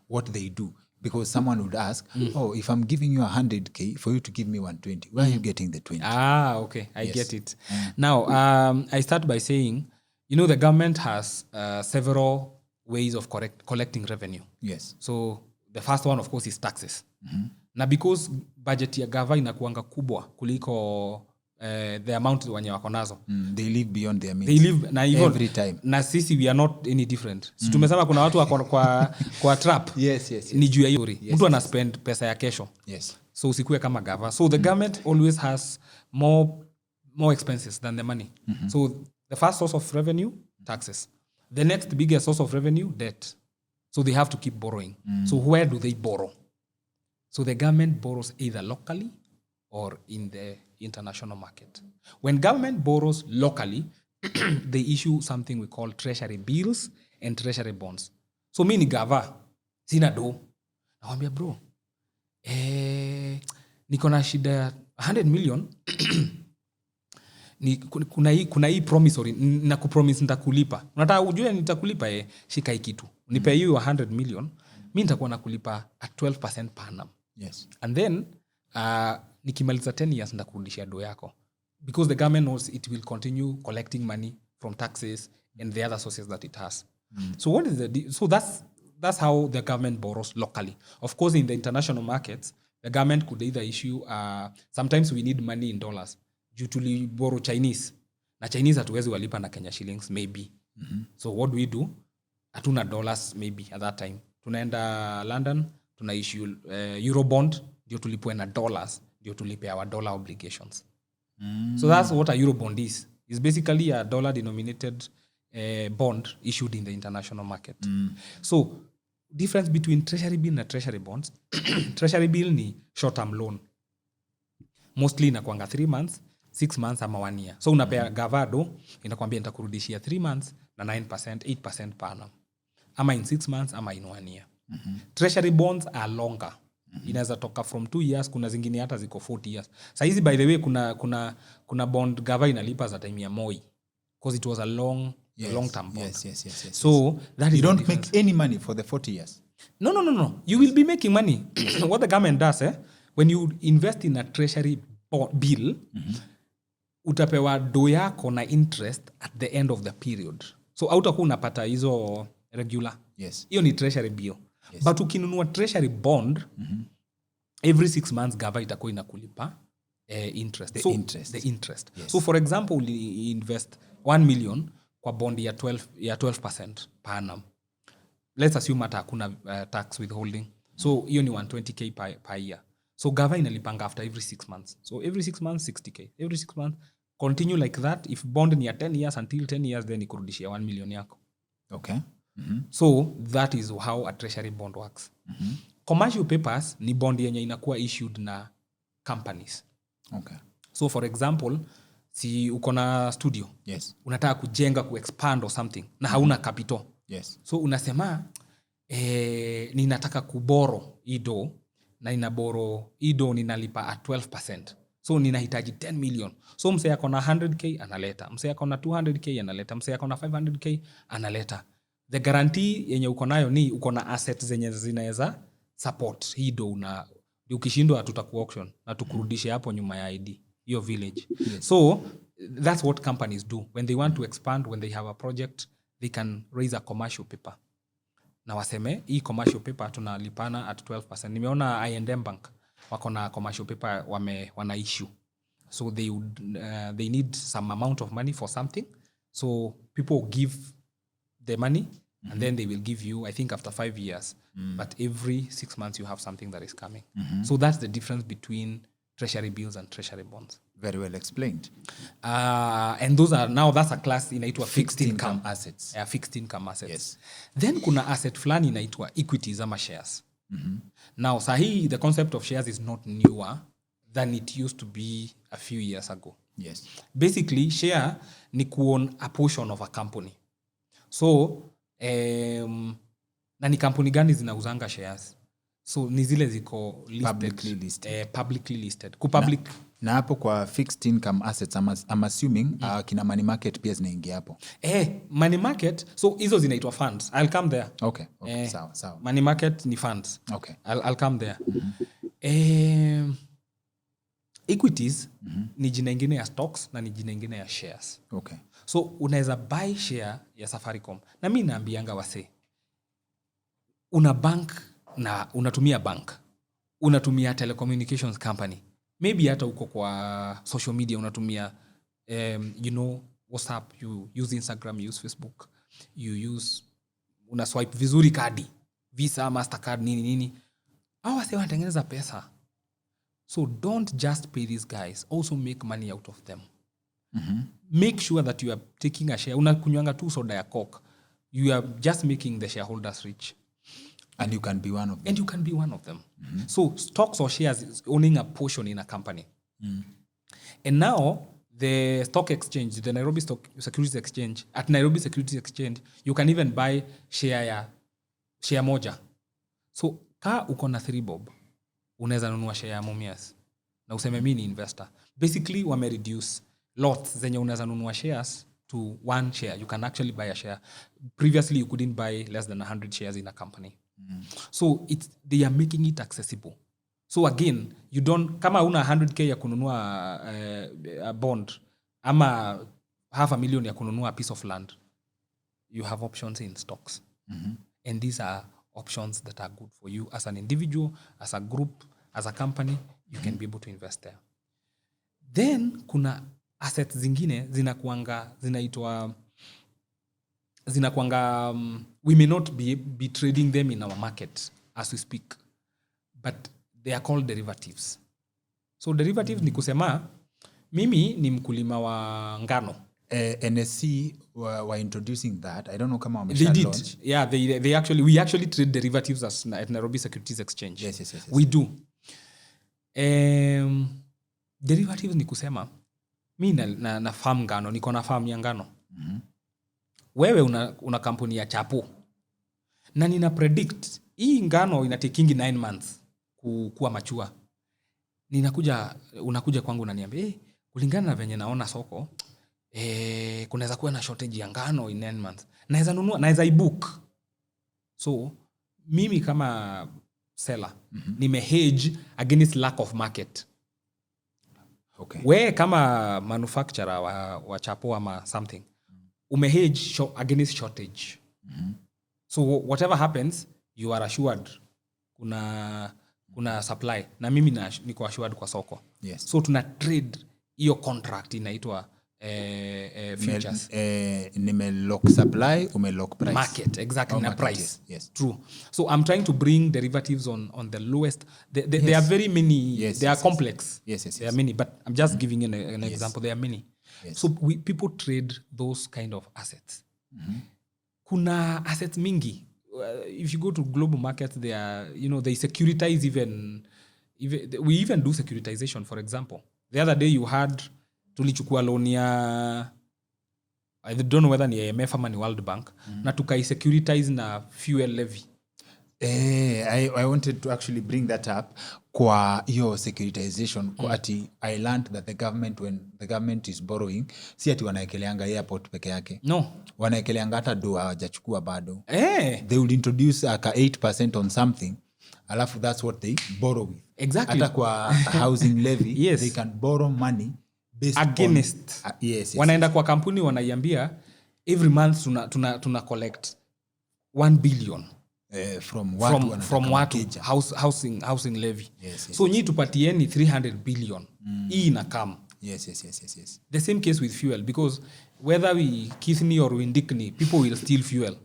what they do. Because someone would ask, if I'm giving you 100K for you to give me 120, where are you getting the 20? Okay. I get it. Now, I start by saying, the government has several ways of collecting revenue. Yes. So the first one, of course, is taxes. Na because budget ya gava inakuanga kubwa kuliko the amount wenye wako nazo. They live beyond their means. They live na even, every time. Na sisi we are not any different. Si tumesema kuna watu wako kwa trap. Yes. Ni juu ya hiyo. Mtu ana spend pesa ya kesho. Yes. So usikue kama gava. So the government always has more expenses than the money. So the first source of revenue, taxes. The next biggest source of revenue, debt. So they have to keep borrowing. So where do they borrow? So the government borrows either locally or in the international market. When government borrows locally, they issue something we call treasury bills and treasury bonds. So mi ni gava, sina do. Nawambia bro, niko na shida ya 100 million. Kuna hii promissory na kupromise nitakulipa. Unataka ujue nitakulipa shika hii kitu. Nipe hiyo 100 million, mimi nitakuwa nakulipa at 12% per annum. Yes. And then nikimaliza 10 years nitakurudishia do yako. Because the government knows it will continue collecting money from taxes and the other sources that it has. So that's how the government borrows locally. Of course, in the international markets, the government could either issue sometimes we need money in dollars. Due to borrow Chinese. Na Chinese hatuwezi walipa na Kenya shillings maybe. So what do we do? Hatuna dollars maybe at that time. Tunaenda London, tuna issue Eurobond, ndio tulipwe na dollars, ndio tulipe our dollar obligations. So that's what a Eurobond is. It's basically a dollar denominated bond issued in the international market. So difference between treasury bill na treasury bonds, treasury bill ni short term loan. Mostly inakuanga 3 months, 6 months ama 1 year. So unapea gavado, inakwambia nitakurudishia 3 months na 9%, 8% per annum. Ama in 6 months, ama in 1 year. Treasury bonds are longer. Inaweza toka from 2 years, kuna zingine hata ziko 40 years. Sa hizi by the way, kuna bond gava inalipa za time ya Moi. Because it was a long term bond. Yes. So that is you don't make any money for the 40 years. No. You will be making money. What the government does, when you invest in a treasury bill, utapewa do yako na interest at the end of the period. So hautakuwa unapata hizo regular. Yes. Hiyo ni treasury bill. Yes. But ukinunua treasury bond, every 6 months gava itakuwa inakulipa interest. The interest. Yes. So for example, you invest 1 million kwa bond ya 12% per annum. Let's assume hata hakuna tax withholding. So hiyo ni 120k per year. So gava inalipanga after every 6 months. So every 6 months 60k. Every 6 months continue like that. If bond ni ya 10 years until 10 years, then ikurudishia 1 million yako. Okay. So that is how a treasury bond works. Commercial papers ni bond yenye inakuwa issued na companies. Okay. So for example, si uko na studio. Yes. Unataka kujenga, kuexpand or something na hauna capital. Yes. So unasema ninataka kuboro ido na inaboro ido ninalipa at 12%. So ninahitaji 10 million. So msee ako na 100k analeta, msee ako na 200k analeta, msee ako na 500k analeta. The guarantee yenye uko nayo ni uko na assets zenye zinaweza support ido, na ukishindwa tutaku auction na tukurudishe hapo nyuma ya ID hiyo village. Yes. So that's what companies do when they want to expand. When they have a project, they can raise a commercial paper na waseme hii commercial paper tunalipana at 12%. Nimeona I&M Bank wako na commercial paper wana issue. So they need some amount of money for something. So people give the money and then they will give you, I think after 5 years, but every 6 months you have something that is coming. So that's the difference between treasury bills and treasury bonds. Very well explained. And those are, now that's a class inaitwa fixed income assets. Fixed income assets. Yes. Then kuna asset fulani inaitwa equities ama shares. Now sahi the concept of shares is not newer than it used to be a few years ago. Yes. Basically share ni kuown a portion of a company. So na ni kampuni gani zinauzanga shares? So ni zile ziko listed, publicly listed. Na hapo kwa fixed income assets I'm assuming kina money market pia zinaingia hapo. Money market, so hizo zinaitwa funds. I'll come there. Okay. Sawa. Money market ni funds. Okay. I'll come there. Equities ni jina ingine ya stocks na ni jina ingine ya shares. Okay. So unaweza buy share ya Safaricom. Na mimi naambianga wase, una bank na unatumia bank, unatumia telecommunications company, maybe hata uko kwa social media unatumia WhatsApp, you use Instagram, you use Facebook, you use una swipe vizuri kadi, Visa, Mastercard, nini. Hawa wase wanatengeneza pesa. So don't just pay these guys, also make money out of them. Make sure that you are taking a share. Unakunywanga tu soda ya Coke, you are just making the shareholders rich. And you can be one of them. So stocks or shares is owning a portion in a company. And now the stock exchange, the Nairobi Securities Exchange, at Nairobi Securities Exchange, you can even buy share moja. So ka uko na 3 bob, unaweza nunua share ya Mumias na useme mimi ni investor. Basically wame reduce lots zenye unaweza nunua shares to 1 share. You can actually buy a share. Previously you couldn't buy less than 100 shares in a company. So they are making it accessible. So again, you don't, kama una 100k ya kununua a bond ama 500,000 ya kununua a piece of land, you have options in stocks. And these are options that are good for you as an individual, as a group, as a company. You can be able to invest there. Then kuna assets zingine zinaitwa we may not be trading them in our market as we speak, but they are called derivatives. So derivatives ni kusema mimi ni mkulima wa ngano. NSC were introducing that. I don't know kama they did launch. Yeah, we actually trade derivatives at Nairobi Securities Exchange. Yes. We do. Derivatives ni kusema mimi na farm ngano, niko na farm ya ngano. Wewe una kampuni ya chapo na nina predict hii ngano inatakingi 9 months kuwa machua. Unakuja kwangu unaniambia kulingana na venye naona soko kunaweza kuwa na shortage ya ngano in 9 months. Naweza ibook. So mimi kama seller nime hedge against lack of market. Okay. We kama manufacturer wa chapo ama something, umehedge against shortage. So whatever happens, you are assured kuna supply na mimi niko assured kwa soko. Yes. So tuna trade hiyo contract inaitwa futures. Nime-lock supply, ume-lock price. Market, exactly, na market, price. Yes. True. So I'm trying to bring derivatives on the lowest. There are very many. Yes, they are complex. Yes. There are many, but I'm just giving you an example. There are many. Yes. So people trade those kind of assets. Kuna assets mingi. If you go to global markets, they securitize we even do securitization, for example. The other day you had tulichukua loan ya I don't know whether ni IMF ama ni World Bank na tukai-securitize na fuel levy. I wanted to actually bring that up kwa hiyo securitization kwa ati I learned that the government, when the government is borrowing, si ati wanaekeleanga airport peke yake. No. Wanaekeleanga hata do hawajachukua bado. They would introduce a 8% on something, alafu that's what they borrow with. Exactly. Hata kwa housing levy, yes. They can borrow money based against. Yes. Wanaenda kwa kampuni wanaiambia every month tuna collect 1 billion. From watu housing levy. Yes. So nyi tupatieni 300 billion. Hii ina come. Yes. The same case with fuel, because whether we kidney or we ndikni, people will steal fuel.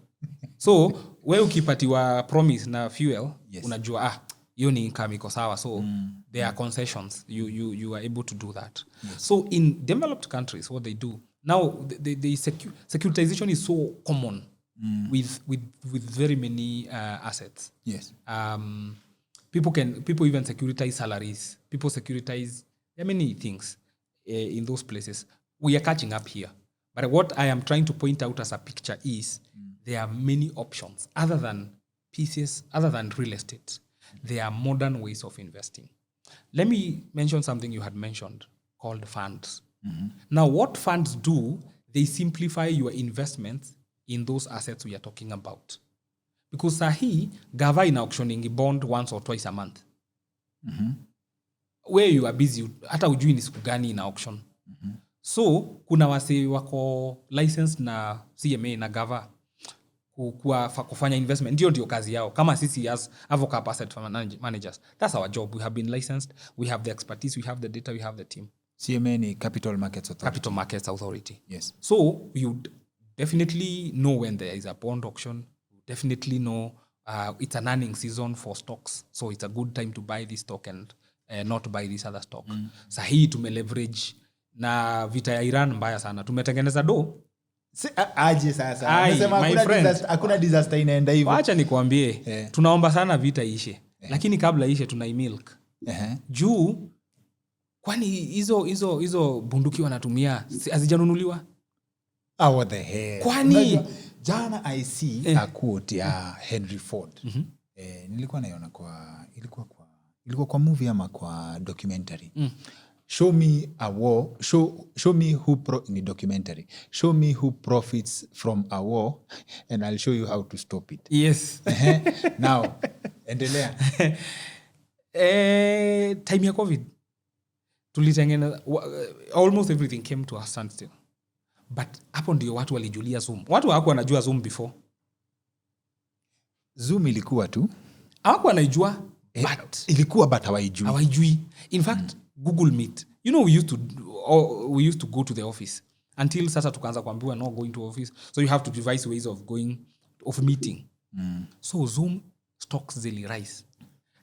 So wewe ukipatiwa promise na fuel, unajua hiyo ni income iko sawa. So there are concessions. You are able to do that. Yes. So in developed countries, what they do now, the securitization is so common. With very many assets. Yes. People even securitize salaries. People securitize. There are many things in those places. We are catching up here. But what I am trying to point out as a picture is there are many options other than pieces, other than real estate. There are modern ways of investing. Let me mention something you had mentioned called funds. Now, what funds do, they simplify your investments in those assets we are talking about. Because sahi, gava ina auctioning bond once or twice a month. Where you are busy, hata ujui ni siku gani ina auction. So, kuna wase wako licensed na CMA na gava kufanya investment. Ndio kazi yao. Kama sisi as Arvocap Asset Managers, that's our job. We have been licensed. We have the expertise. We have the data. We have the team. CMA ni Capital Markets Authority. Capital Markets Authority. Yes. So, you definitely know when there is a bond auction. You definitely know it's an earning season for stocks. So it's a good time to buy this stock and not buy this other stock. Sahi tumeleverage na vita ya Iran mbaya sana. Tumetengeneza do. Aje sasa. Nasema hakuna disaster inaenda hivyo. Acha nikwambie. Tunaomba sana vita ishe. Lakini kabla ishe tunaimilk. Juu kwani hizo bunduki wanatumia hazijanunuliwa? What the hell? Kwani jana I see a quote ya Henry Ford. Nilikuwa naiona ilikuwa kwa movie ama kwa documentary. Show me a war, show me ni documentary. Show me who profits from a war and I'll show you how to stop it. Yes. Now, endelea. Time ya COVID tulitengena almost everything came to a standstill. But hapo ndio watu walijulia Zoom. Watu hawakuwa wanajua Zoom before. Zoom ilikuwa tu. Hawakuwa wanajua but ilikuwa but hawaijui. In fact, Google Meet. You know, we used to go to the office until sasa tukaanza kuambiwa no going to office. So you have to devise ways of meeting. So Zoom stocks zili rise.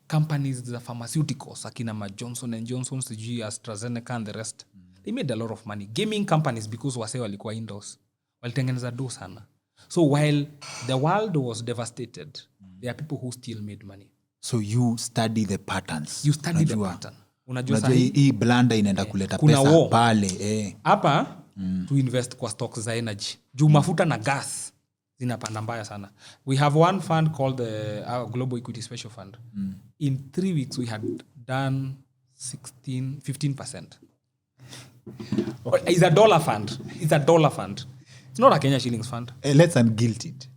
Companies, the pharmaceuticals, akina Johnson & Johnson, CG, AstraZeneca and the rest. They made a lot of money. Gaming companies, because wase walikuwa indoors, walitengeneza do sana. So while the world was devastated, there are people who still made money. So you study the patterns. You study the pattern. Unajua hii blanda inaenda kuleta pesa pale. Hapa to invest kwa stocks za energy. Juu mafuta na gas zinapanda mbaya sana. We have one fund called the Global Equity Special Fund. In 3 weeks we had done 15%. Okay. It's a dollar fund. It's not a Kenya shillings fund. Let's unguilt it.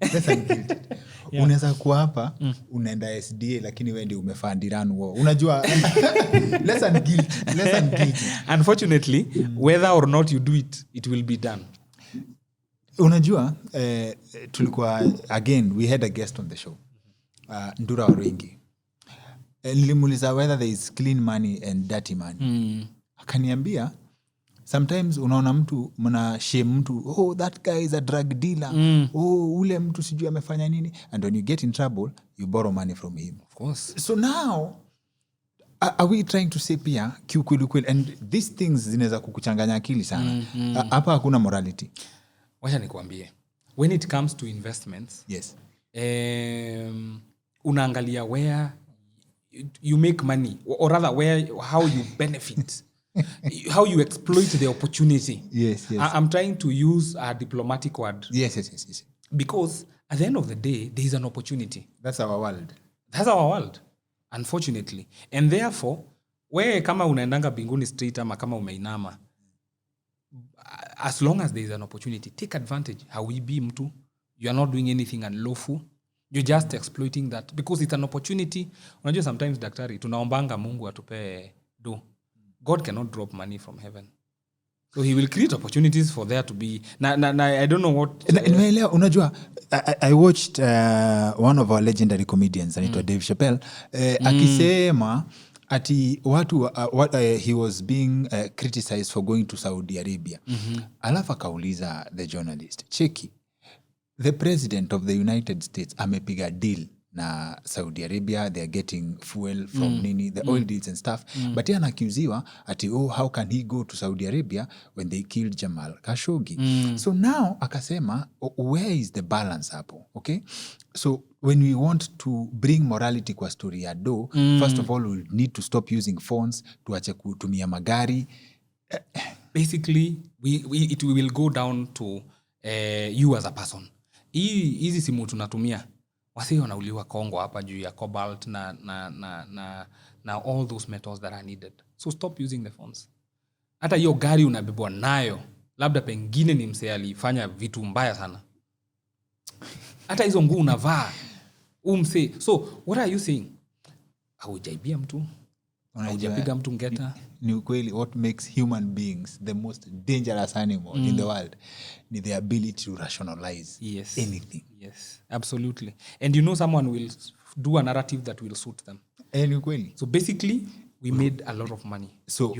Yeah. Unaweza kuwa hapa unaenda SDA lakini wewe ndio umefundiran wao. Unajua let's unguilt it. Unfortunately, whether or not you do it, it will be done. Unajua tulikuwa again we had a guest on the show. Ndura Orengi. Nilimuuliza whether there is clean money and dirty money. Akaniambia sometimes unaona mtu mna shame mtu, that guy is a drug dealer. Ule mtu sijui amefanya nini, and when you get in trouble you borrow money from him. Of course. So now are we trying to say pia kiukweli and these things zinaweza kukuchanganya akili sana. Hapa hakuna morality. Wacha nikwambie, when it comes to investments, yes, unaangalia where you make money, or rather how you benefit, how you exploit the opportunity. Yes. I'm trying to use a diplomatic word. Yes. Because at the end of the day, there is an opportunity. That's our world. Unfortunately. And therefore, we kama unaendanga binguni straight ama kama umeinama, as long as there is an opportunity, take advantage. Hauibi mtu. You are not doing anything unlawful. You're just exploiting that because it's an opportunity. Unajua sometimes daktari tunaombanga Mungu atupe do. God cannot drop money from heaven. So he will create opportunities for there to be I don't know what unajua I watched one of our legendary comedians anaitwa Dave Chappelle akisema ati watu he was being criticized for going to Saudi Arabia. Alafu akauliza the journalist, cheki, the president of the United States amepiga deal na Saudi Arabia, they are getting fuel from the oil deals and stuff. But yeye anakiuziwa ati how can he go to Saudi Arabia when they killed Jamal Khashoggi? So now akasema where is the balance hapo? Okay? So when we want to bring morality kwa story ya do, first of all we need to stop using phones, tuache kutumia magari. Basically it will go down to you as a person. Hizi simu tunatumia wasi wanauliwa Kongo hapa juu ya cobalt na all those metals that are needed. So stop using the phones. Hata hiyo gari unabebwa nayo, labda pengine ni msee alifanya vitu mbaya sana. Hata hizo nguo unavaa umse. So what are you saying? Haujaibia mtu? Haujapiga mtu ngeta? Ni ukweli, what makes human beings the most dangerous animal in the world ni the ability to rationalize anything. Yes, absolutely. And you know someone will do a narrative that will suit them. Ni ukweli. So basically we made a lot of money. So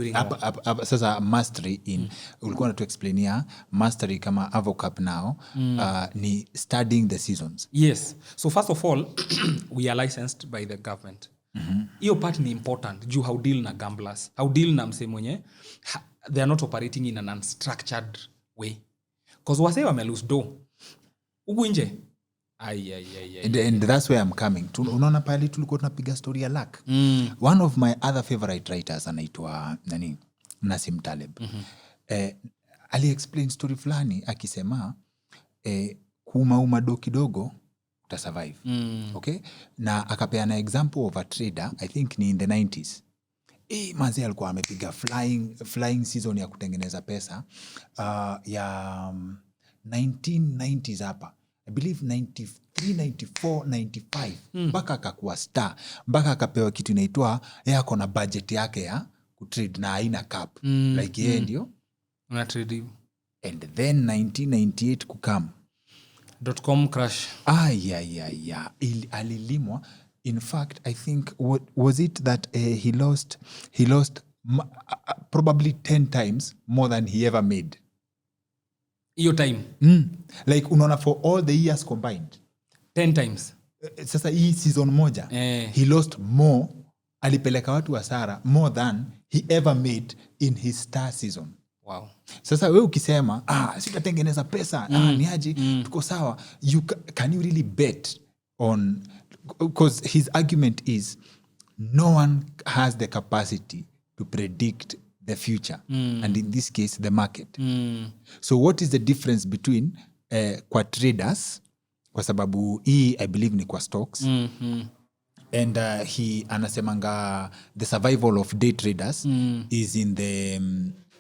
sasa mastery in ulikuwa to explainia mastery kama Arvocap now ni studying the seasons. Yes. So first of all we are licensed by the government. Hiyo part ni important juu how deal na gamblers, how deal na mse mwenye they are not operating in an unstructured way, because wase wame lose do ugu nje. And that's where I'm coming to. Unaona pale tulikuwa tunapiga story ya luck. One of my other favorite writers anaitwa Nassim Taleb. Ali explain story fulani akisema kuuma do kidogo to survive. Okay? Na akapeana example of a trader, I think ni in the 90s. Manzi alikuwa amepiga flying season ya kutengeneza pesa ya 1990s hapa. I believe 93, 94, 95. Mpaka akakuwa star. Mpaka akapewa kitu inaitwa yako na budget yake ya kutrade na haina cap. Like yeye ndio una trade. And then 1998 kukam .com crash. Alilimwa. In fact, I think what was it that he lost probably 10 times more than he ever made. Iyo time. Like unaona for all the years combined 10 times. Sasa hii season moja he lost more, alipeleka watu hasara more than he ever made in his star season. Wow. Sasa wewe ukisema sitatengeneza pesa ni aje tuko sawa, can you really bet on, because his argument is no one has the capacity to predict the future and in this case the market. So what is the difference between kwa traders, kwa sababu hii I believe ni kwa stocks and he anasemanga the survival of day traders is in the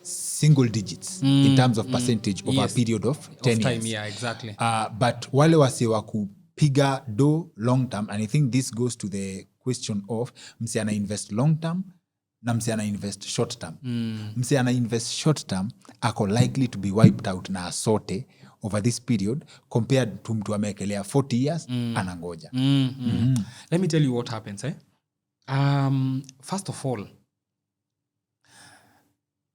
single digits in terms of percentage over a period of 10 time, years. Yeah, exactly. But wale wase wa kupiga do long term, and I think this goes to the question of mse ana invest long term na mse ana invest short term. Mse ana invest short term ako likely to be wiped out na asote over this period compared to mtu amekelea 40 years anangoja. Let me tell you what happens. First of all,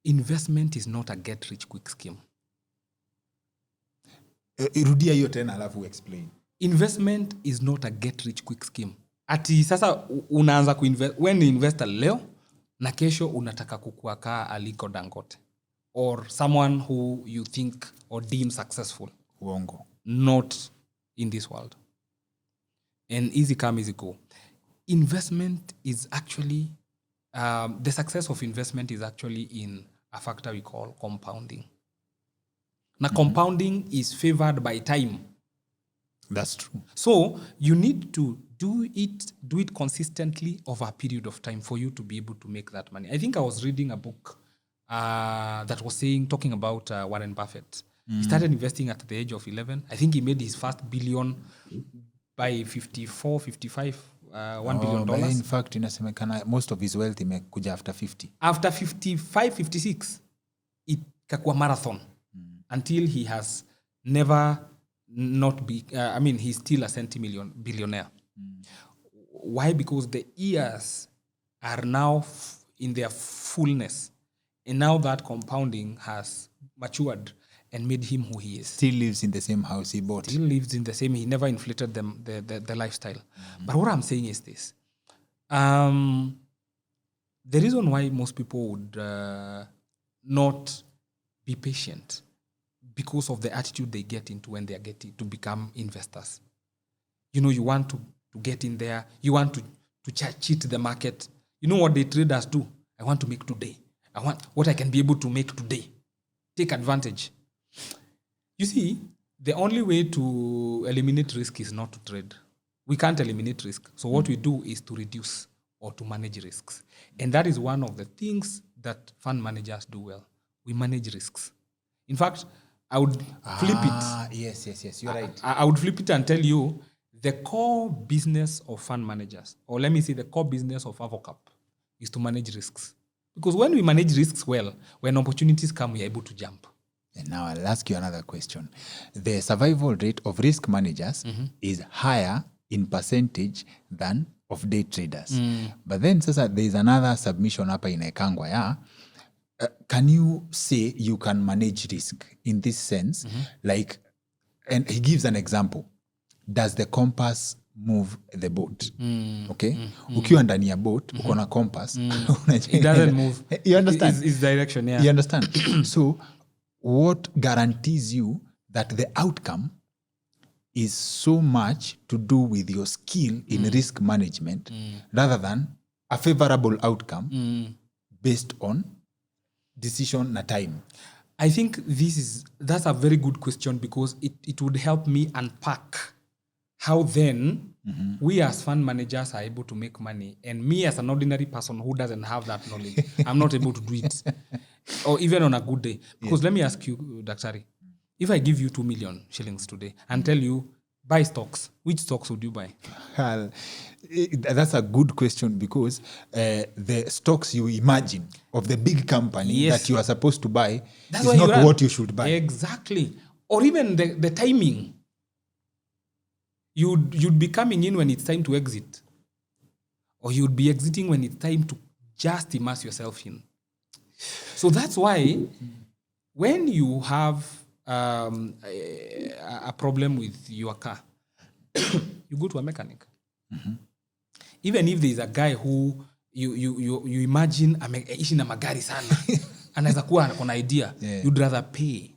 investment is not a get rich quick scheme. Rudia hiyo tena alafu explain. Investment is not a get rich quick scheme. Ati sasa unaanza kuinvest, when you invest leo na kesho unataka kukua kaa Aliko Dangote or someone who you think or deem successful. Uongo. Not in this world. And easy come, easy go. investment is actually, the success of investment is actually in a factor we call compounding. Now, compounding is favored by time. That's true. So you need to do it consistently over a period of time for you to be able to make that money. I think I was reading a book that was talking about Warren Buffett. He started investing at the age of 11. I think he made his first billion by 54, 55, $1 billion. In fact, inasemekana most of his wealth imekuja after 50. After 55, 56, it kakua marathon until he has never not be, he's still a billionaire. Why? Because the years are now in their fullness. And now that compounding has matured and made him who he is. Still lives in the same house he bought. Still lives in the same, he never inflated the lifestyle. But what I'm saying is this. The reason why most people would not be patient because of the attitude they get into when they are getting to become investors. You want to get in there. You want to cheat the market. You know what the traders do? I want to make today. I want what I can be able to make today. Take advantage. You see, the only way to eliminate risk is not to trade. We can't eliminate risk. So what we do is to reduce or to manage risks. And that is one of the things that fund managers do well. We manage risks. In fact, I would flip it. Yes, you're right. I would flip it and tell you the core business of fund managers, or let me say the core business of Arvocap, is to manage risks. Because when we manage risks well, when opportunities come, we are able to jump. And now I'll ask you another question. The survival rate of risk managers is higher in percentage than of day traders. But then sasa there is another submission hapa inaekangwa ya can you say you can manage risk in this sense? Like, and he gives an example. Does the compass move the boat? Okay? Ukiwa ndani ya boat, uko na compass. It doesn't move. You understand? It's direction, yeah. You understand? So, what guarantees you that the outcome is so much to do with your skill in risk management rather than a favorable outcome based on decision na time? I think that's a very good question because it would help me unpack how then we as fund managers are able to make money, and me as an ordinary person who doesn't have that knowledge, I'm not able to do it, or even on a good day. Because let me ask you, Daktari, if I give you 2 million shillings today and tell you, buy stocks, which stocks would you buy? Well, that's a good question because the stocks you imagine of the big company that you are supposed to buy is not what you should buy. Exactly. Or even the timing. You'd be coming in when it's time to exit. Or you'd be exiting when it's time to just immerse yourself in. So that's why when you have a problem with your car, you go to a mechanic. Even if there's a guy who you imagine ameishi na magari sana, anaweza kuwa ana idea, you'd rather pay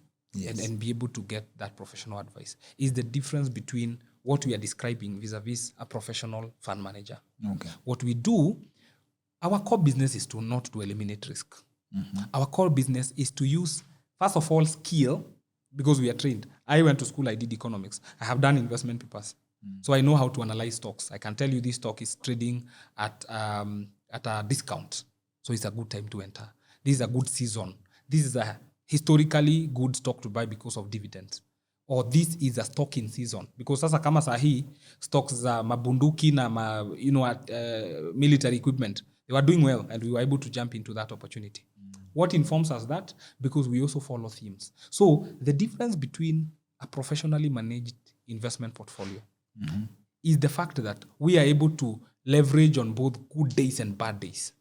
and be able to get that professional advice. Is the difference between what we are describing vis-a-vis a professional fund manager. Okay. What we do, our core business is not to eliminate risk. Our core business is to use, first of all, skill, because we are trained. I went to school, I did economics. I have done investment papers. So I know how to analyze stocks. I can tell you this stock is trading at a discount. So it's a good time to enter. This is a good season. This is a historically good stock to buy because of dividends. Or this is a stock in season. Because sasa kama sahi, stocks za mabunduki na military equipment, they were doing well and we were able to jump into that opportunity. What informs us that? Because we also follow themes. So the difference between a professionally managed investment portfolio is the fact that we are able to leverage on both good days and bad days.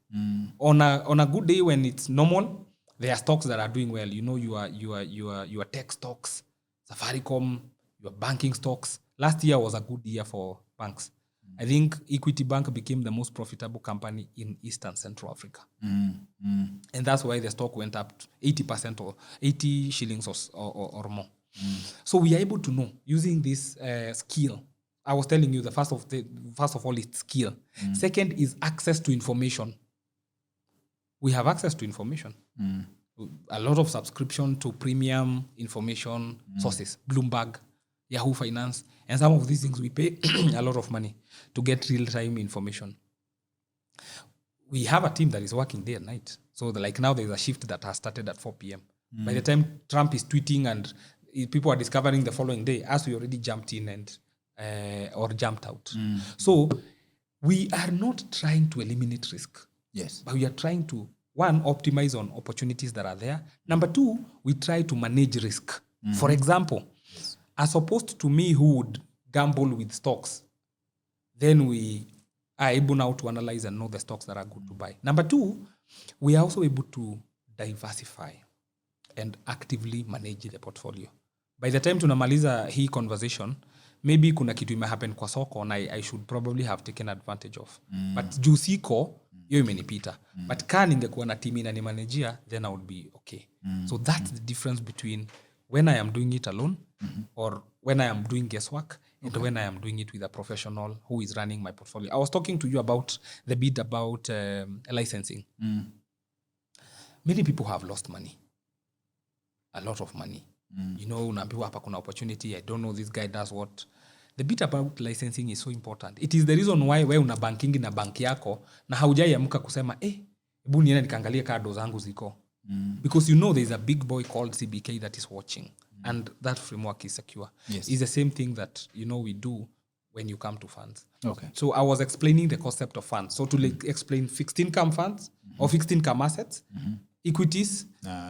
On a good day when it's normal, there are stocks that are doing well. You know, your tech stocks, Safaricom, your banking stocks. Last year was a good year for banks. I think Equity Bank became the most profitable company in Eastern Central Africa. And that's why the stock went up 80% or 80 shillings or more. So we are able to know, using this skill, I was telling you, the first of all, it's skill. Second is access to information. We have access to information. A lot of subscription to premium information sources, Bloomberg, Yahoo Finance, and some of these things we pay a lot of money to get real-time information. We have a team that is working day and night. So like now there's a shift that has started at 4 p.m. By the time Trump is tweeting and people are discovering the following day, as we already jumped in and or jumped out. So we are not trying to eliminate risk. Yes. But we are trying to, one, optimize on opportunities that are there. Number two, we try to manage risk. For example, as opposed to me who would gamble with stocks, then we are able now to analyze and know the stocks that are good to buy. Number two, we are also able to diversify and actively manage the portfolio. By the time tunamaliza hii conversation, maybe kuna kitu imehappen kwa soko and I should probably have taken advantage of. But juu siko, hiyo imenipita. But kaa ningekuwa na team inanimanajia, then I would be okay. So that's the difference between when I am doing it alone or when I am doing guesswork and when I am doing it with a professional who is running my portfolio. I was talking to you about the bit about licensing. Many people have lost money. A lot of money. You know, unaambiwa hapa kuna opportunity. I don't know, this guy does what. The bit about licensing is so important. It is the reason why we una banking na bank yako na haujaiamka kusema hebu niende nikaangalie kado zangu ziko. Because you know there is a big boy called CBK that is watching and that framework is secure. Yes. It's the same thing that you know we do when you come to funds. Okay. So I was explaining the concept of funds. So to explain fixed income funds or fixed income assets, equities,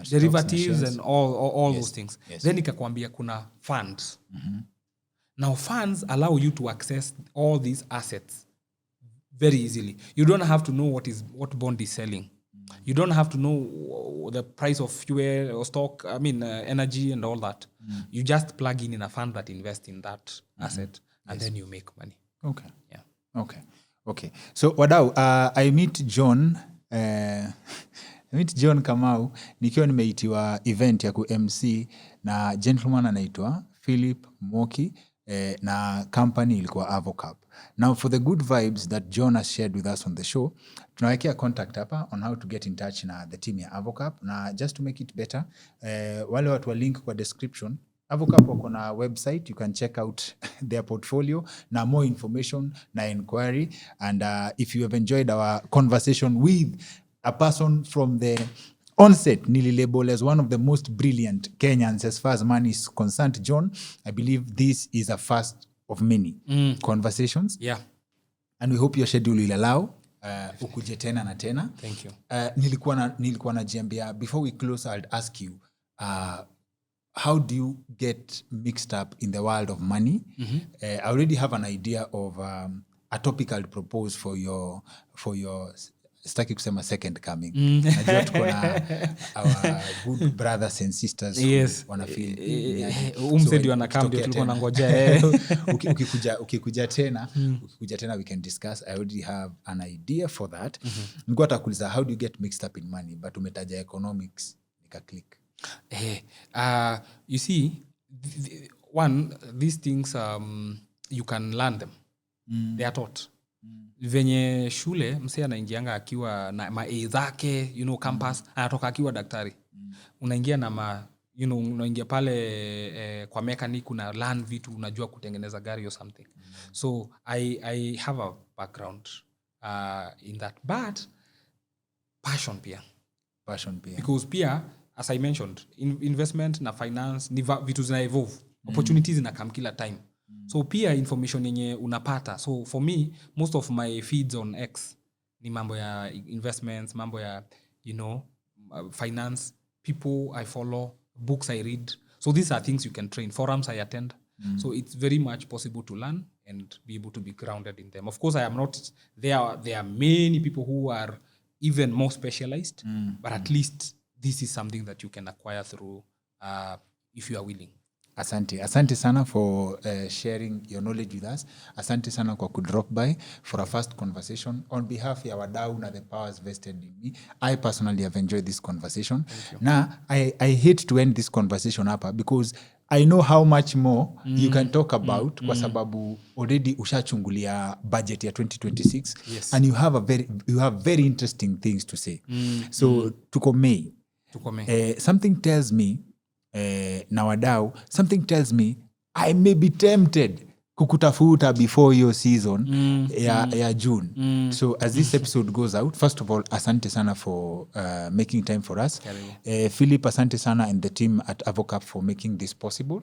derivatives and all those things. Yes. Then ikakwambia kuna funds. Now funds allow you to access all these assets very easily. You don't have to know what bond is selling. You don't have to know the price of fuel or stock, energy and all that. You just plug in a fund that invests in that asset and then you make money. Okay. Yeah. Okay. So wadau, I meet John Kamau nikiwa nimeitiwa event ya ku MC na gentleman anaitwa Philip Moki na company ilikuwa Arvocap. Now for the good vibes that John has shared with us on the show, tunawekea contact hapa on how to get in touch na the team ya Arvocap, na just to make it better, wale watu wa link kwa description. Arvocap wako na website, you can check out their portfolio na more information na inquiry. And if you have enjoyed our conversation with a person from the onset, nililabel as one of the most brilliant Kenyans as far as money is concerned, John, I believe this is a first of many conversations. Yeah. And we hope your schedule will allow ukuje tena na tena. Thank you. Nilikuwa najiambia, before we close, I'll ask you, how do you get mixed up in the world of money? I already have an idea of a topic I'll propose for your sitaki kusema second coming. Najua tuko na our good brothers and sisters who wanafeel umsedi wanakam ndio tulikuwa nangojea. Ukikuja tena we can discuss. I already have an idea for that. Nilikuwa takuuliza how do you get mixed up in money, but umetaja economics nika click. You see, these things you can learn them. They are taught. Venye shule msee anaingianga akiwa na ma-A zake, campus, anatoka akiwa daktari. Unaingia na unaingia pale kwa mechanic, una learn vitu, unajua kutengeneza gari or something. So I have a background in that, but passion pia. Because pia, as I mentioned, investment na finance ni vitu zina evolve. Opportunities zinakam kila time. So pia information yenye unapata. So for me, most of my feeds on X ni mambo ya investments, mambo ya, finance, people I follow, books I read. So these are things you can train. Forums I attend. So it's very much possible to learn and be able to be grounded in them. Of course, I am not there. There are many people who are even more specialized, but at least this is something that you can acquire through if you are willing. Asante sana for sharing your knowledge with us. Asante sana kwa kudrop by for a first conversation. On behalf ya wadau na the powers vested in me, I personally have enjoyed this conversation. Now, I hate to end this conversation hapa because I know how much more you can talk about kwa sababu already ushachungulia budget ya 2026 Yes. and you have very interesting things to say. So tuko May. Something tells me na wadau, something tells me I may be tempted kukutafuta before your season ya June. So as this episode goes out, first of all, asante sana for making time for us. Philip, asante sana and the team at Arvocap for making this possible.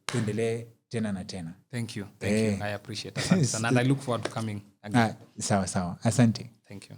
Tuendelee tena na tena. Thank you. I appreciate it. And I look forward to coming again. Sawa. Asante. Thank you.